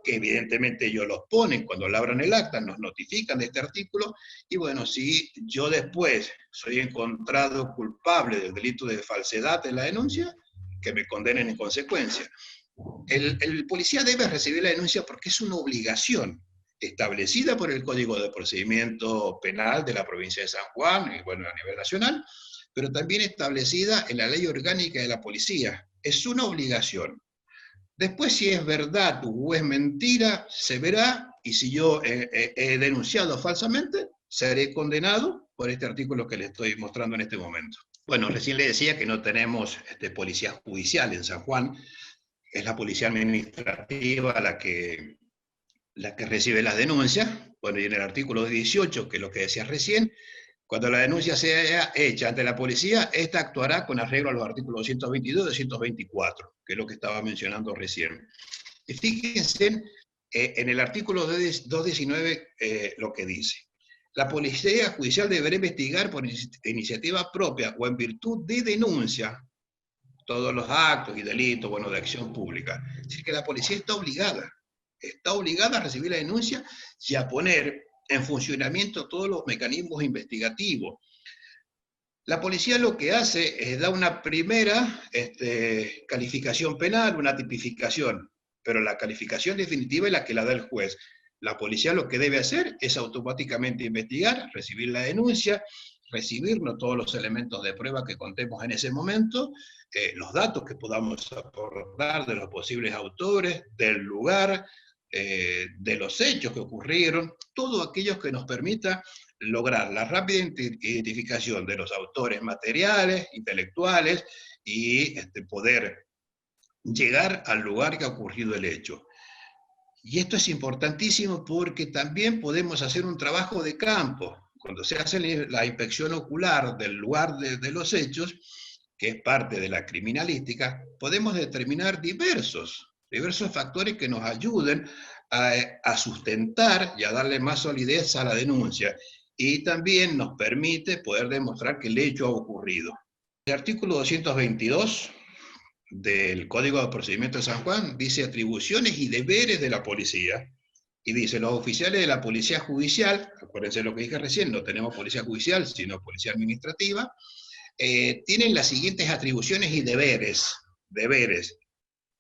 que evidentemente ellos los ponen cuando labran el acta, nos notifican de este artículo, y bueno, si yo después soy encontrado culpable del delito de falsedad en la denuncia, que me condenen en consecuencia. El policía debe recibir la denuncia porque es una obligación establecida por el Código de Procedimiento Penal de la provincia de San Juan, y bueno, a nivel nacional, pero también establecida en la Ley Orgánica de la Policía. Es una obligación. Después, si es verdad o es mentira, se verá, y si yo he denunciado falsamente, seré condenado por este artículo que le estoy mostrando en este momento. Bueno, recién le decía que no tenemos policía judicial en San Juan, es la policía administrativa la que recibe las denuncias. Bueno, y en el artículo 18, que es lo que decía recién, cuando la denuncia sea hecha ante la policía, esta actuará con arreglo a los artículos 222 y 224, que es lo que estaba mencionando recién. Y fíjense en el artículo 219 lo que dice. La policía judicial deberá investigar por iniciativa propia o en virtud de denuncia todos los actos y delitos, bueno, de acción pública. Es decir, que la policía está obligada a recibir la denuncia y a poner en funcionamiento todos los mecanismos investigativos. La policía lo que hace es dar una primera calificación penal, una tipificación, pero la calificación definitiva es la que la da el juez. La policía lo que debe hacer es automáticamente investigar, recibir la denuncia recibirnos todos los elementos de prueba que contemos en ese momento, los datos que podamos aportar de los posibles autores, del lugar, de los hechos que ocurrieron, todo aquello que nos permita lograr la rápida identificación de los autores materiales, intelectuales, y poder llegar al lugar que ha ocurrido el hecho. Y esto es importantísimo porque también podemos hacer un trabajo de campo. Cuando se hace la inspección ocular del lugar de los hechos, que es parte de la criminalística, podemos determinar diversos factores que nos ayuden a sustentar y a darle más solidez a la denuncia. Y también nos permite poder demostrar que el hecho ha ocurrido. El artículo 222 del Código de Procedimiento de San Juan dice atribuciones y deberes de la policía, y dice los oficiales de la policía judicial, acuérdense lo que dije recién, no tenemos policía judicial, sino policía administrativa, tienen las siguientes atribuciones y deberes.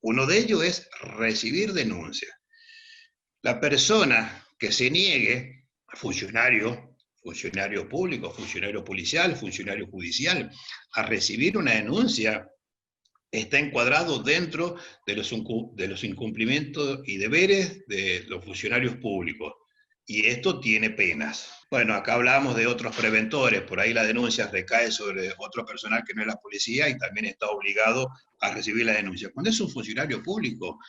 Uno de ellos es recibir denuncia. La persona que se niegue, funcionario público, funcionario policial, funcionario judicial, a recibir una denuncia, está encuadrado dentro de los incumplimientos y deberes de los funcionarios públicos. Y esto tiene penas. Bueno, acá hablamos de otros preventores, por ahí la denuncia recae sobre otro personal que no es la policía y también está obligado a recibir la denuncia. Cuando es un funcionario público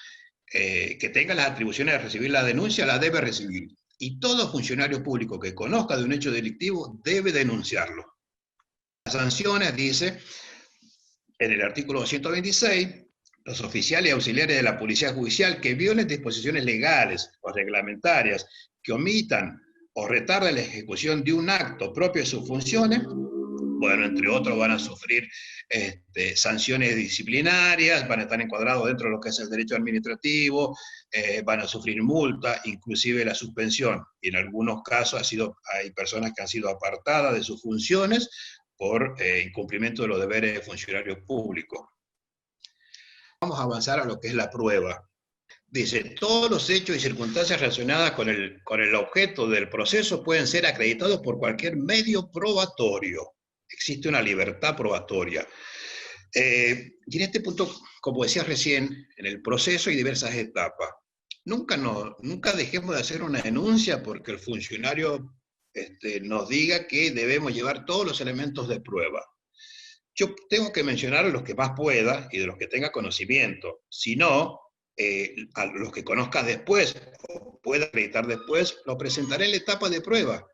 que tenga las atribuciones de recibir la denuncia, la debe recibir. Y todo funcionario público que conozca de un hecho delictivo debe denunciarlo. Las sanciones, dice, en el artículo 226, los oficiales y auxiliares de la policía judicial que violen disposiciones legales o reglamentarias, que omitan o retarden la ejecución de un acto propio de sus funciones, bueno, entre otros van a sufrir sanciones disciplinarias, van a estar encuadrados dentro de lo que es el derecho administrativo, van a sufrir multa, inclusive la suspensión. Y en algunos casos hay personas que han sido apartadas de sus funciones por incumplimiento de los deberes de funcionarios públicos. Vamos a avanzar a lo que es la prueba. Dice, todos los hechos y circunstancias relacionadas con el objeto del proceso pueden ser acreditados por cualquier medio probatorio. Existe una libertad probatoria. Y en este punto, como decía recién, en el proceso hay diversas etapas. Nunca dejemos de hacer una denuncia porque el funcionario nos diga que debemos llevar todos los elementos de prueba. Yo tengo que mencionar a los que más pueda y de los que tenga conocimiento. Si no, a los que conozca después o pueda acreditar después, lo presentaré en la etapa de prueba.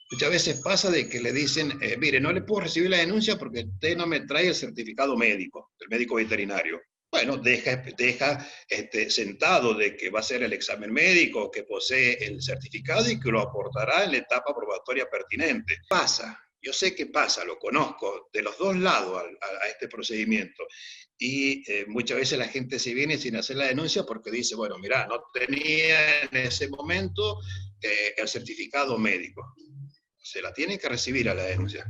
Muchas veces pasa de que le dicen, mire, no le puedo recibir la denuncia porque usted no me trae el certificado médico, el médico veterinario. Bueno, deja sentado de que va a hacer el examen médico, que posee el certificado y que lo aportará en la etapa probatoria pertinente. Pasa, yo sé que pasa, lo conozco de los dos lados a este procedimiento. Y muchas veces la gente se viene sin hacer la denuncia porque dice, bueno, mira, no tenía en ese momento el certificado médico. Se la tiene que recibir a la denuncia.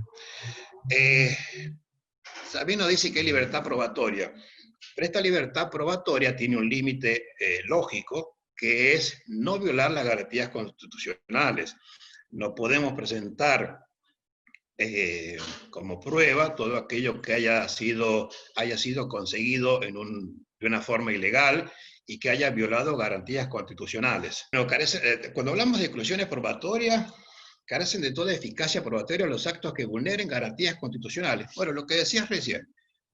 Sabino dice que hay libertad probatoria, pero esta libertad probatoria tiene un límite lógico, que es no violar las garantías constitucionales. No podemos presentar como prueba todo aquello que haya sido conseguido de una forma ilegal y que haya violado garantías constitucionales. Cuando hablamos de exclusiones probatorias, carecen de toda eficacia probatoria los actos que vulneren garantías constitucionales. Bueno, lo que decías recién,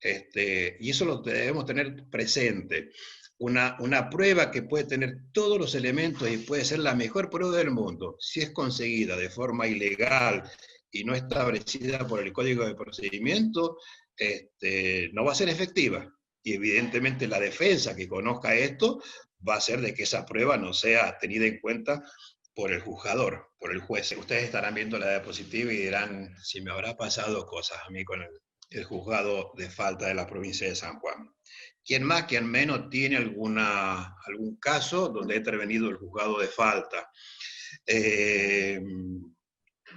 y eso lo debemos tener presente. Una prueba que puede tener todos los elementos y puede ser la mejor prueba del mundo, si es conseguida de forma ilegal y no establecida por el Código de Procedimiento, no va a ser efectiva. Y evidentemente la defensa que conozca esto va a hacer de que esa prueba no sea tenida en cuenta por el juzgador, por el juez. Ustedes estarán viendo la diapositiva y dirán si me habrá pasado cosas a mí con el juzgado de falta de la provincia de San Juan. ¿Quién más, quién menos tiene algún caso donde ha intervenido el juzgado de falta?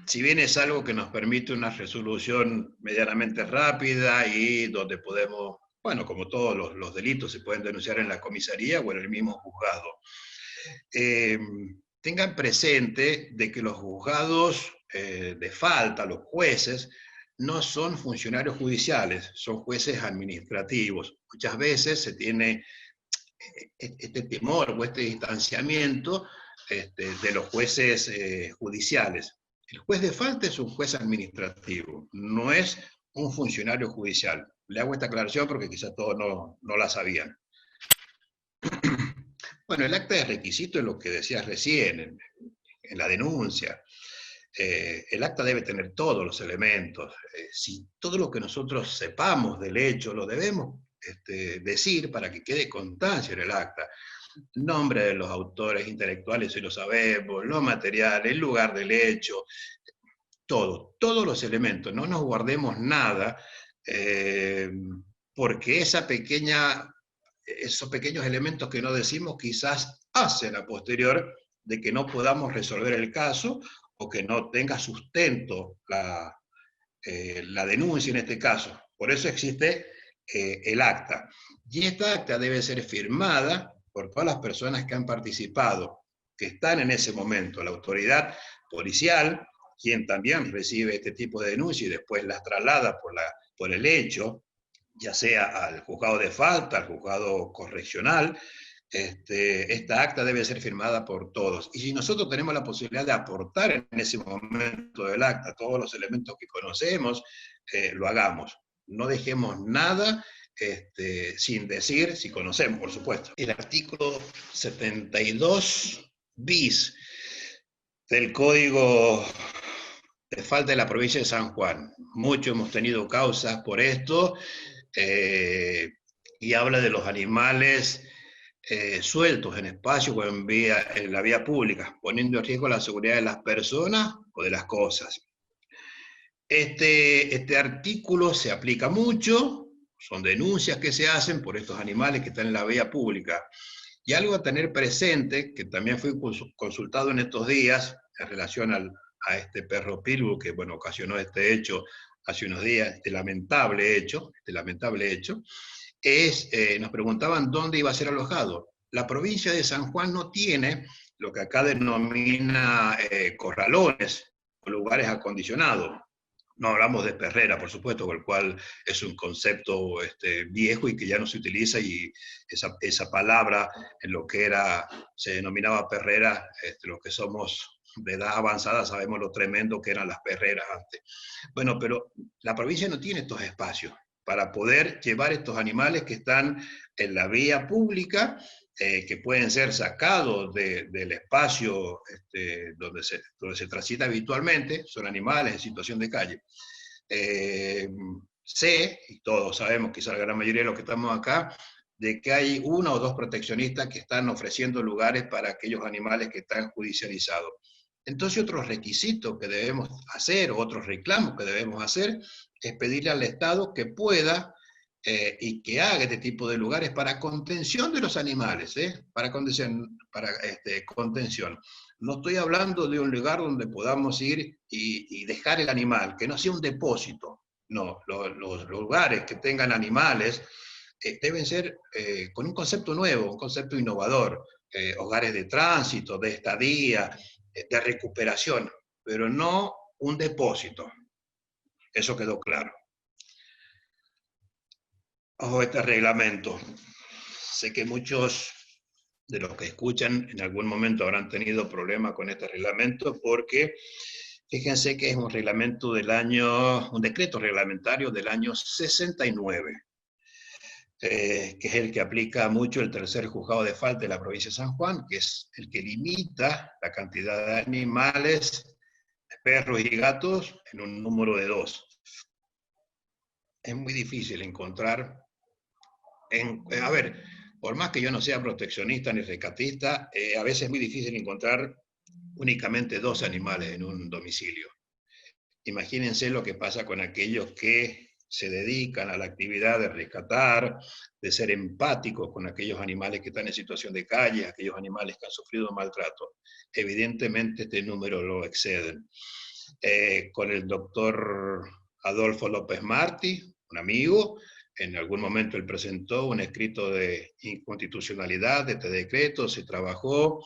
Si bien es algo que nos permite una resolución medianamente rápida y donde podemos, bueno, como todos los delitos se pueden denunciar en la comisaría o en el mismo juzgado. Tengan presente de que los juzgados de falta, los jueces, no son funcionarios judiciales, son jueces administrativos. Muchas veces se tiene este temor o este distanciamiento de los jueces judiciales. El juez de falta es un juez administrativo, no es un funcionario judicial. Le hago esta aclaración porque quizás todos no la sabían. Bueno, el acta de requisito es lo que decías recién, en la denuncia. El acta debe tener todos los elementos. Si todo lo que nosotros sepamos del hecho lo debemos decir para que quede constancia en el acta. Nombre de los autores intelectuales, si lo sabemos, los materiales, el lugar del hecho, todos los elementos. No nos guardemos nada, porque esos pequeños elementos que no decimos quizás hacen a posterior de que no podamos resolver el caso o que no tenga sustento la denuncia en este caso. Por eso existe el acta. Y esta acta debe ser firmada por todas las personas que han participado, que están en ese momento, la autoridad policial, quien también recibe este tipo de denuncia y después las traslada por el hecho, ya sea al juzgado de falta, al juzgado correccional. Esta acta debe ser firmada por todos. Y si nosotros tenemos la posibilidad de aportar en ese momento del acta todos los elementos que conocemos, lo hagamos. No dejemos nada sin decir, si conocemos, por supuesto. El artículo 72 bis del Código de Falta de la provincia de San Juan. Muchos hemos tenido causas por esto, y habla de los animales sueltos en espacio o en la vía pública, poniendo en riesgo la seguridad de las personas o de las cosas. Este artículo se aplica mucho, son denuncias que se hacen por estos animales que están en la vía pública. Y algo a tener presente, que también fue consultado en estos días, en relación a este perro pitbull que, bueno, ocasionó este hecho hace unos días, este lamentable hecho, nos preguntaban dónde iba a ser alojado. La provincia de San Juan no tiene lo que acá denomina corralones o lugares acondicionados. No hablamos de perrera, por supuesto, con el cual es un concepto viejo y que ya no se utiliza, y esa palabra en lo que se denominaba perrera, los que somos de edad avanzada sabemos lo tremendo que eran las perreras antes. Bueno, pero la provincia no tiene estos espacios para poder llevar estos animales que están en la vía pública, que pueden ser sacados del espacio donde se transita habitualmente, son animales en situación de calle. Sé, y todos sabemos, quizá la gran mayoría de los que estamos acá, de que hay 1 o 2 proteccionistas que están ofreciendo lugares para aquellos animales que están judicializados. Entonces, otros requisitos que debemos hacer, o otros reclamos que debemos hacer, es pedirle al Estado que pueda y que haga este tipo de lugares para contención de los animales, para contención. No estoy hablando de un lugar donde podamos ir y dejar el animal, que no sea un depósito. No, los lugares que tengan animales deben ser con un concepto nuevo, un concepto innovador, hogares de tránsito, de estadía, de recuperación, pero no un depósito. Eso quedó claro. Ojo, este reglamento. Sé que muchos de los que escuchan en algún momento habrán tenido problemas con este reglamento, porque fíjense que es un reglamento un decreto reglamentario del año 69, que es el que aplica mucho el tercer juzgado de falta de la provincia de San Juan, que es el que limita la cantidad de animales, perros y gatos, en un número de 2. Es muy difícil encontrar, a ver, por más que yo no sea proteccionista ni rescatista, a veces es muy difícil encontrar únicamente 2 animales en un domicilio. Imagínense lo que pasa con aquellos que se dedican a la actividad de rescatar, de ser empáticos con aquellos animales que están en situación de calle, aquellos animales que han sufrido maltrato. Evidentemente este número lo exceden. Con el doctor Adolfo López Martí, un amigo, en algún momento él presentó un escrito de inconstitucionalidad de este decreto, se trabajó,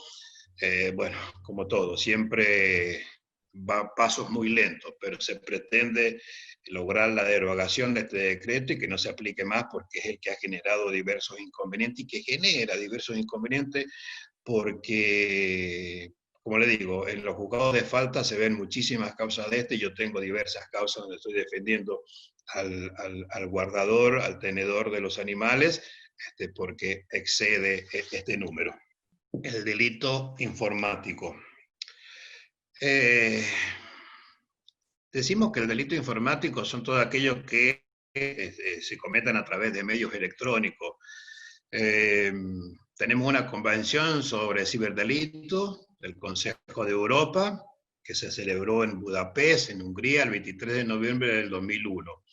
bueno, como todo, siempre va a pasos muy lentos, pero se pretende lograr la derogación de este decreto y que no se aplique más porque es el que ha generado diversos inconvenientes y que genera diversos inconvenientes porque, como le digo, en los juzgados de falta se ven muchísimas causas de este. Yo tengo diversas causas donde estoy defendiendo al guardador, al tenedor de los animales, porque excede este número. El delito informático. Decimos que el delito informático son todos aquellos que se cometen a través de medios electrónicos. Tenemos una convención sobre ciberdelito del Consejo de Europa, que se celebró en Budapest, en Hungría, el 23 de noviembre del 2001.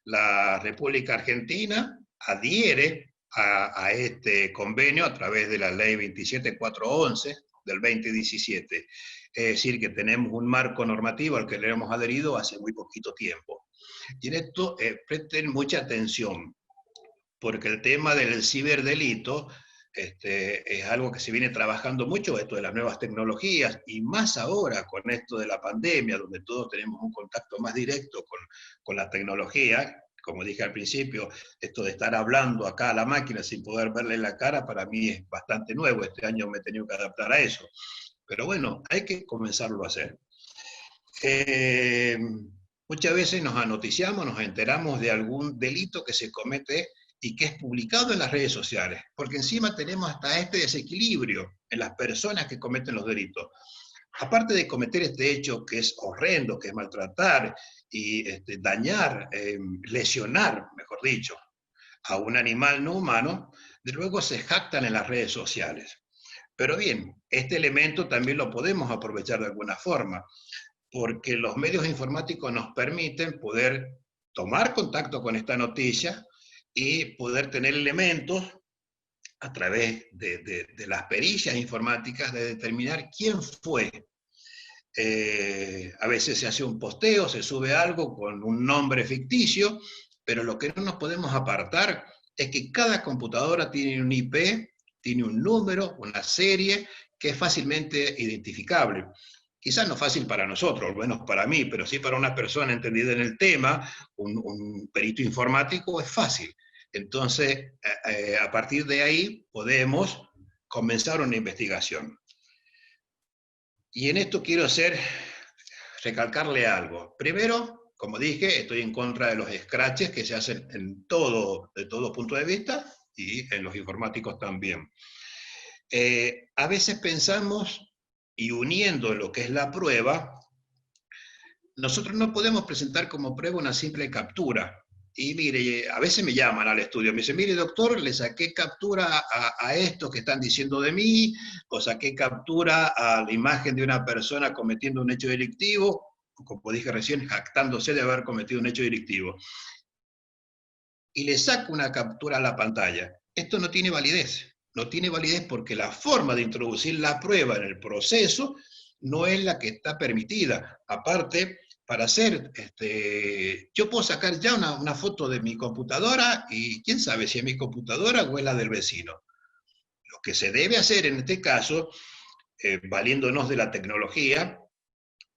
La República Argentina adhiere a este convenio a través de la ley 27411 del 2017. Es decir, que tenemos un marco normativo al que le hemos adherido hace muy poquito tiempo. Y en esto presten mucha atención, porque el tema del ciberdelito es algo que se viene trabajando mucho, esto de las nuevas tecnologías, y más ahora con esto de la pandemia, donde todos tenemos un contacto más directo con la tecnología. Como dije al principio, esto de estar hablando acá a la máquina sin poder verle la cara, para mí es bastante nuevo. Este año me he tenido que adaptar a eso. Pero bueno, hay que comenzarlo a hacer. Muchas veces nos anoticiamos, nos enteramos de algún delito que se comete y que es publicado en las redes sociales, porque encima tenemos hasta este desequilibrio en las personas que cometen los delitos. Aparte de cometer este hecho que es horrendo, que es maltratar y dañar, lesionar, mejor dicho, a un animal no humano, de luego se jactan en las redes sociales. Pero bien, este elemento también lo podemos aprovechar de alguna forma, porque los medios informáticos nos permiten poder tomar contacto con esta noticia y poder tener elementos a través de las perillas informáticas de determinar quién fue. A veces se hace un posteo, se sube algo con un nombre ficticio, pero lo que no nos podemos apartar es que cada computadora tiene un IP, tiene un número, una serie, que es fácilmente identificable. Quizás no fácil para nosotros, bueno, para mí, pero sí para una persona entendida en el tema, un perito informático es fácil. Entonces, a partir de ahí podemos comenzar una investigación. Y en esto quiero recalcarle algo. Primero, como dije, estoy en contra de los scratches que se hacen de todo punto de vista, y en los informáticos también. A veces pensamos, y uniendo lo que es la prueba, nosotros no podemos presentar como prueba una simple captura. Y mire, a veces me llaman al estudio, me dicen, mire doctor, le saqué captura a esto que están diciendo de mí, o saqué captura a la imagen de una persona cometiendo un hecho delictivo, como dije recién, jactándose de haber cometido un hecho delictivo. Y le saco una captura a la pantalla. Esto no tiene validez. No tiene validez porque la forma de introducir la prueba en el proceso no es la que está permitida. Aparte, para hacer, yo puedo sacar ya una foto de mi computadora y quién sabe si es mi computadora o es la del vecino. Lo que se debe hacer en este caso, valiéndonos de la tecnología,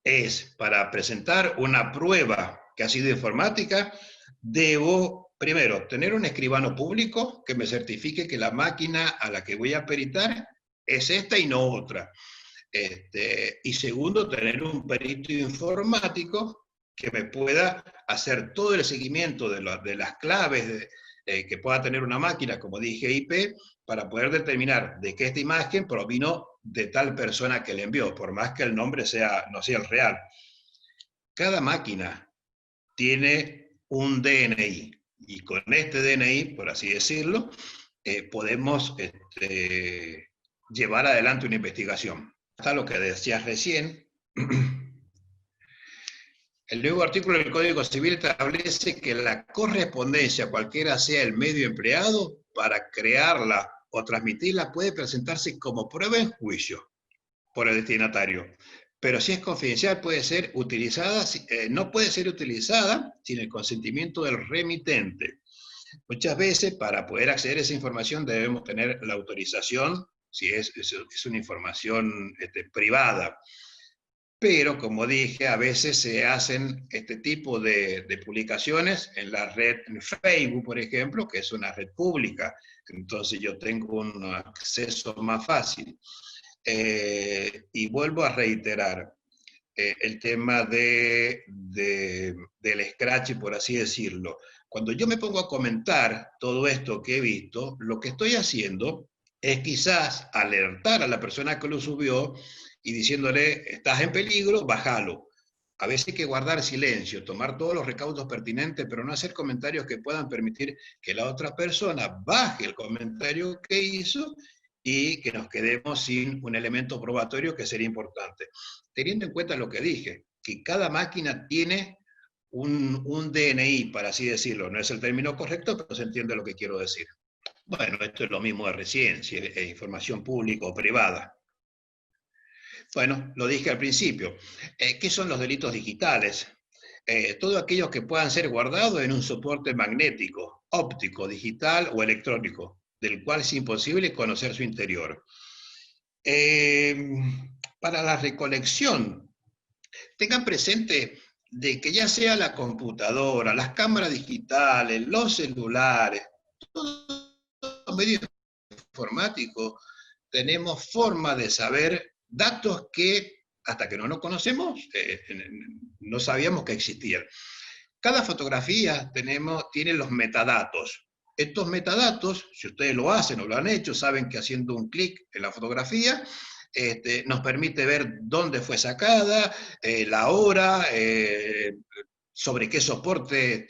es para presentar una prueba que ha sido informática, debo primero tener un escribano público que me certifique que la máquina a la que voy a peritar es esta y no otra. Y segundo, tener un perito informático que me pueda hacer todo el seguimiento de las claves que pueda tener una máquina, como dije, IP, para poder determinar de que esta imagen provino de tal persona que le envió, por más que el nombre no sea el real. Cada máquina tiene un DNI, y con este DNI, por así decirlo, podemos llevar adelante una investigación. Hasta lo que decías recién, el nuevo artículo del Código Civil establece que la correspondencia, cualquiera sea el medio empleado para crearla o transmitirla, puede presentarse como prueba en juicio por el destinatario. Pero si es confidencial, puede ser utilizada, no puede ser utilizada sin el consentimiento del remitente. Muchas veces, para poder acceder a esa información, debemos tener la autorización, si es una información privada. pero como dije, a veces se hacen este tipo de publicaciones en la red, en Facebook, por ejemplo, que es una red pública, entonces yo tengo un acceso más fácil. Y vuelvo a reiterar, el tema del scratch, por así decirlo. Cuando yo me pongo a comentar todo esto que he visto, lo que estoy haciendo es quizás alertar a la persona que lo subió y diciéndole, estás en peligro, bájalo. A veces hay que guardar silencio, tomar todos los recaudos pertinentes, pero no hacer comentarios que puedan permitir que la otra persona baje el comentario que hizo y que nos quedemos sin un elemento probatorio que sería importante. Teniendo en cuenta lo que dije, que cada máquina tiene un DNI, para así decirlo. No es el término correcto, pero se entiende lo que quiero decir. Bueno, esto es lo mismo de recién, si es información pública o privada. Bueno, lo dije al principio. ¿Qué son los delitos digitales? Todos aquellos que puedan ser guardados en un soporte magnético, óptico, digital o electrónico, del cual es imposible conocer su interior. Para la recolección, tengan presente de que ya sea la computadora, las cámaras digitales, los celulares, todos los medios informáticos, tenemos forma de saber datos que hasta que no nos conocemos, no sabíamos que existían. Cada fotografía tiene los metadatos. Estos metadatos, si ustedes lo hacen o lo han hecho, saben que haciendo un clic en la fotografía, nos permite ver dónde fue sacada, la hora, sobre qué soporte,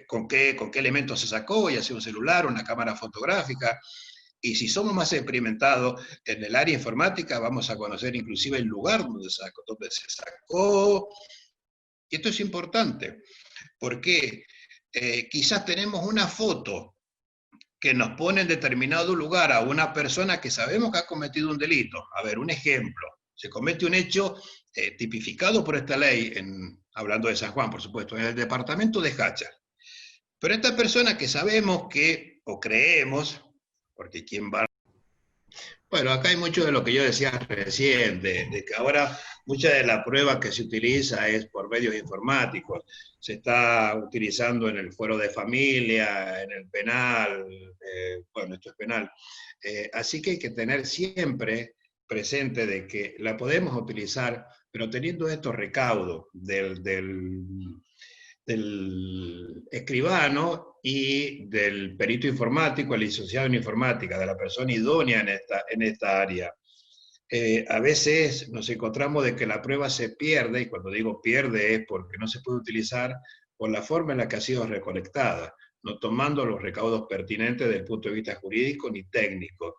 con qué elementos se sacó, ya sea un celular, una cámara fotográfica. Y si somos más experimentados en el área informática, vamos a conocer inclusive el lugar donde se sacó. Y esto es importante, porque quizás tenemos una foto que nos pone en determinado lugar a una persona que sabemos que ha cometido un delito. A ver, un ejemplo. Se comete un hecho tipificado por esta ley, hablando de San Juan, por supuesto, en el departamento de Hacha. Pero esta persona que sabemos que, o creemos, porque quién va... Bueno, acá hay mucho de lo que yo decía recién, de que ahora mucha de la prueba que se utiliza es por medios informáticos. Se está utilizando en el fuero de familia, en el penal, bueno, esto es penal. Así que hay que tener siempre presente de que la podemos utilizar, pero teniendo estos recaudos del escribano y del perito informático, el licenciado en informática, de la persona idónea en esta área. A veces nos encontramos de que la prueba se pierde, y cuando digo pierde es porque no se puede utilizar por la forma en la que ha sido recolectada, no tomando los recaudos pertinentes desde el punto de vista jurídico ni técnico.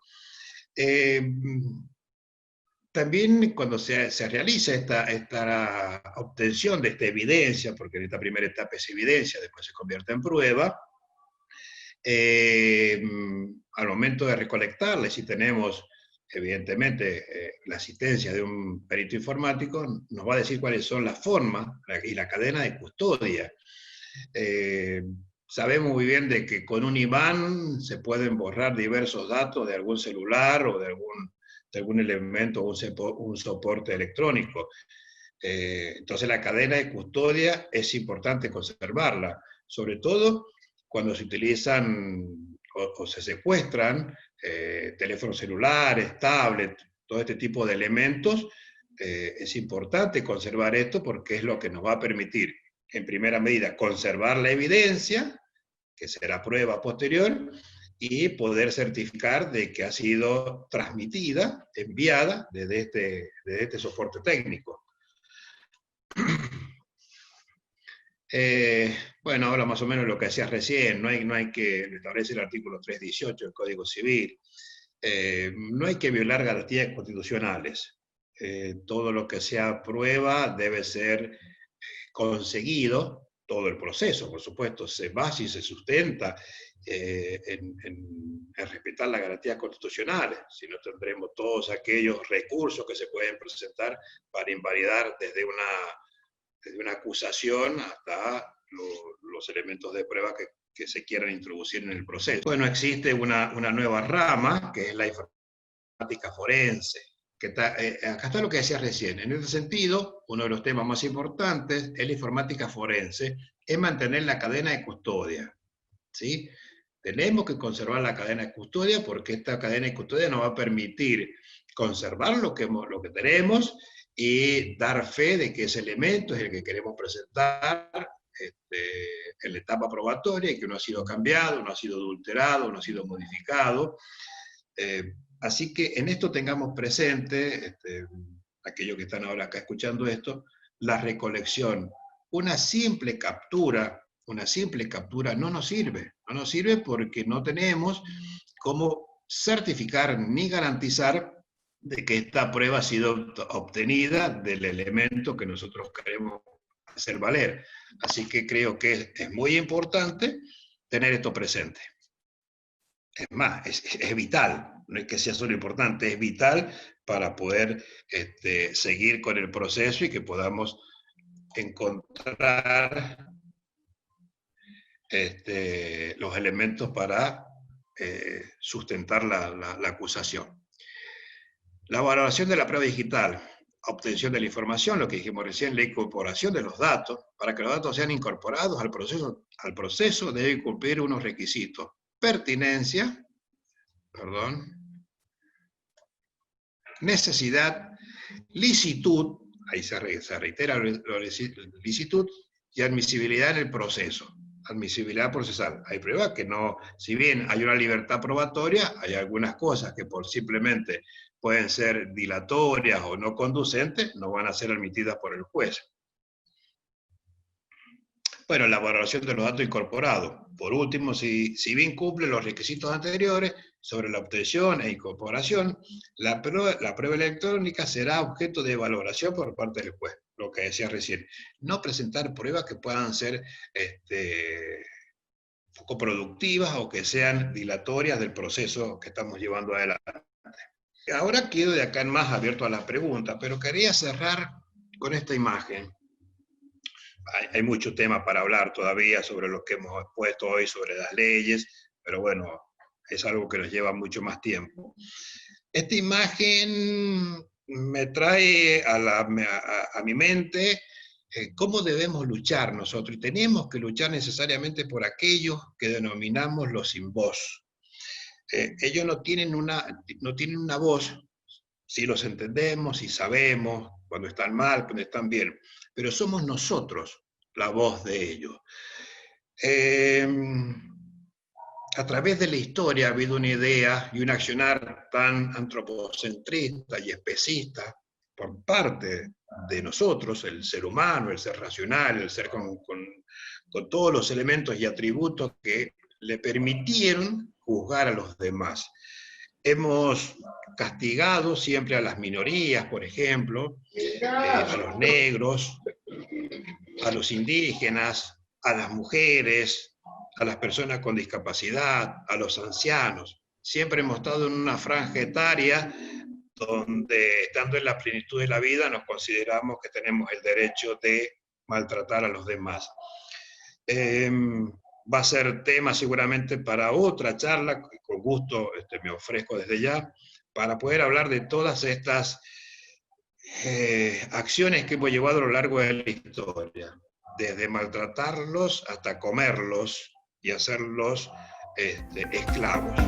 También cuando se realiza esta obtención de esta evidencia, porque en esta primera etapa es evidencia, después se convierte en prueba, al momento de recolectarla, si tenemos evidentemente la asistencia de un perito informático, nos va a decir cuáles son las formas y la cadena de custodia. Sabemos muy bien de que con un IBAN se pueden borrar diversos datos de algún celular o de algún elemento o un soporte electrónico. Entonces la cadena de custodia es importante conservarla, sobre todo cuando se utilizan o se secuestran teléfonos celulares, tablets, todo este tipo de elementos. Es importante conservar esto porque es lo que nos va a permitir, en primera medida, conservar la evidencia, que será prueba posterior, y poder certificar de que ha sido transmitida, enviada desde este soporte técnico. Bueno, ahora más o menos lo que hacías recién, no hay que establecer el artículo 318 del Código Civil, no hay que violar garantías constitucionales. Todo lo que sea prueba debe ser conseguido, todo el proceso, por supuesto, se basa y se sustenta en respetar las garantías constitucionales, si no tendremos todos aquellos recursos que se pueden presentar para invalidar desde una acusación hasta los elementos de prueba que se quieran introducir en el proceso. Bueno, existe una nueva rama, que es la informática forense. acá está lo que decía recién. En ese sentido, uno de los temas más importantes es la informática forense, es mantener la cadena de custodia, ¿sí? Tenemos que conservar la cadena de custodia porque esta cadena de custodia nos va a permitir conservar lo que tenemos y dar fe de que ese elemento es el que queremos presentar en la etapa probatoria y que no ha sido cambiado, no ha sido adulterado, no ha sido modificado. Así que en esto tengamos presente, aquellos que están ahora acá escuchando esto, la recolección. Una simple captura no nos sirve porque no tenemos cómo certificar ni garantizar de que esta prueba ha sido obtenida del elemento que nosotros queremos hacer valer. Así que creo que es muy importante tener esto presente. Es más, es vital, no es que sea solo importante, es vital para poder seguir con el proceso y que podamos encontrar los elementos para sustentar la acusación. La valoración de la prueba digital, obtención de la información, lo que dijimos recién, la incorporación de los datos. Para que los datos sean incorporados al proceso debe cumplir unos requisitos. Pertinencia, necesidad, licitud, ahí se reitera la licitud, y admisibilidad en el proceso. Admisibilidad procesal. Hay pruebas que no, si bien hay una libertad probatoria, hay algunas cosas que por simplemente pueden ser dilatorias o no conducentes, no van a ser admitidas por el juez. Bueno, la valoración de los datos incorporados. Por último, si bien cumple los requisitos anteriores sobre la obtención e incorporación, la prueba electrónica será objeto de valoración por parte del juez, lo que decía recién. No presentar pruebas que puedan ser poco productivas o que sean dilatorias del proceso que estamos llevando adelante. Ahora quedo de acá en más abierto a las preguntas, pero quería cerrar con esta imagen. Hay mucho tema para hablar todavía sobre lo que hemos expuesto hoy, sobre las leyes, pero bueno, es algo que nos lleva mucho más tiempo. Esta imagen me trae a mi mente cómo debemos luchar nosotros, y tenemos que luchar necesariamente por aquellos que denominamos los sin voz. Ellos no tienen una voz, sí los entendemos y sabemos cuando están mal, cuando están bien, pero somos nosotros la voz de ellos. A través de la historia ha habido una idea y un accionar tan antropocentrista y especista por parte de nosotros, el ser humano, el ser racional, el ser con todos los elementos y atributos que le permitieron juzgar a los demás. Hemos castigado siempre a las minorías, por ejemplo, a los negros, a los indígenas, a las mujeres, a las personas con discapacidad, a los ancianos. Siempre hemos estado en una franja etaria donde, estando en la plenitud de la vida, nos consideramos que tenemos el derecho de maltratar a los demás. Va a ser tema seguramente para otra charla, con gusto me ofrezco desde ya, para poder hablar de todas estas acciones que hemos llevado a lo largo de la historia, desde maltratarlos hasta comerlos y hacerlos esclavos.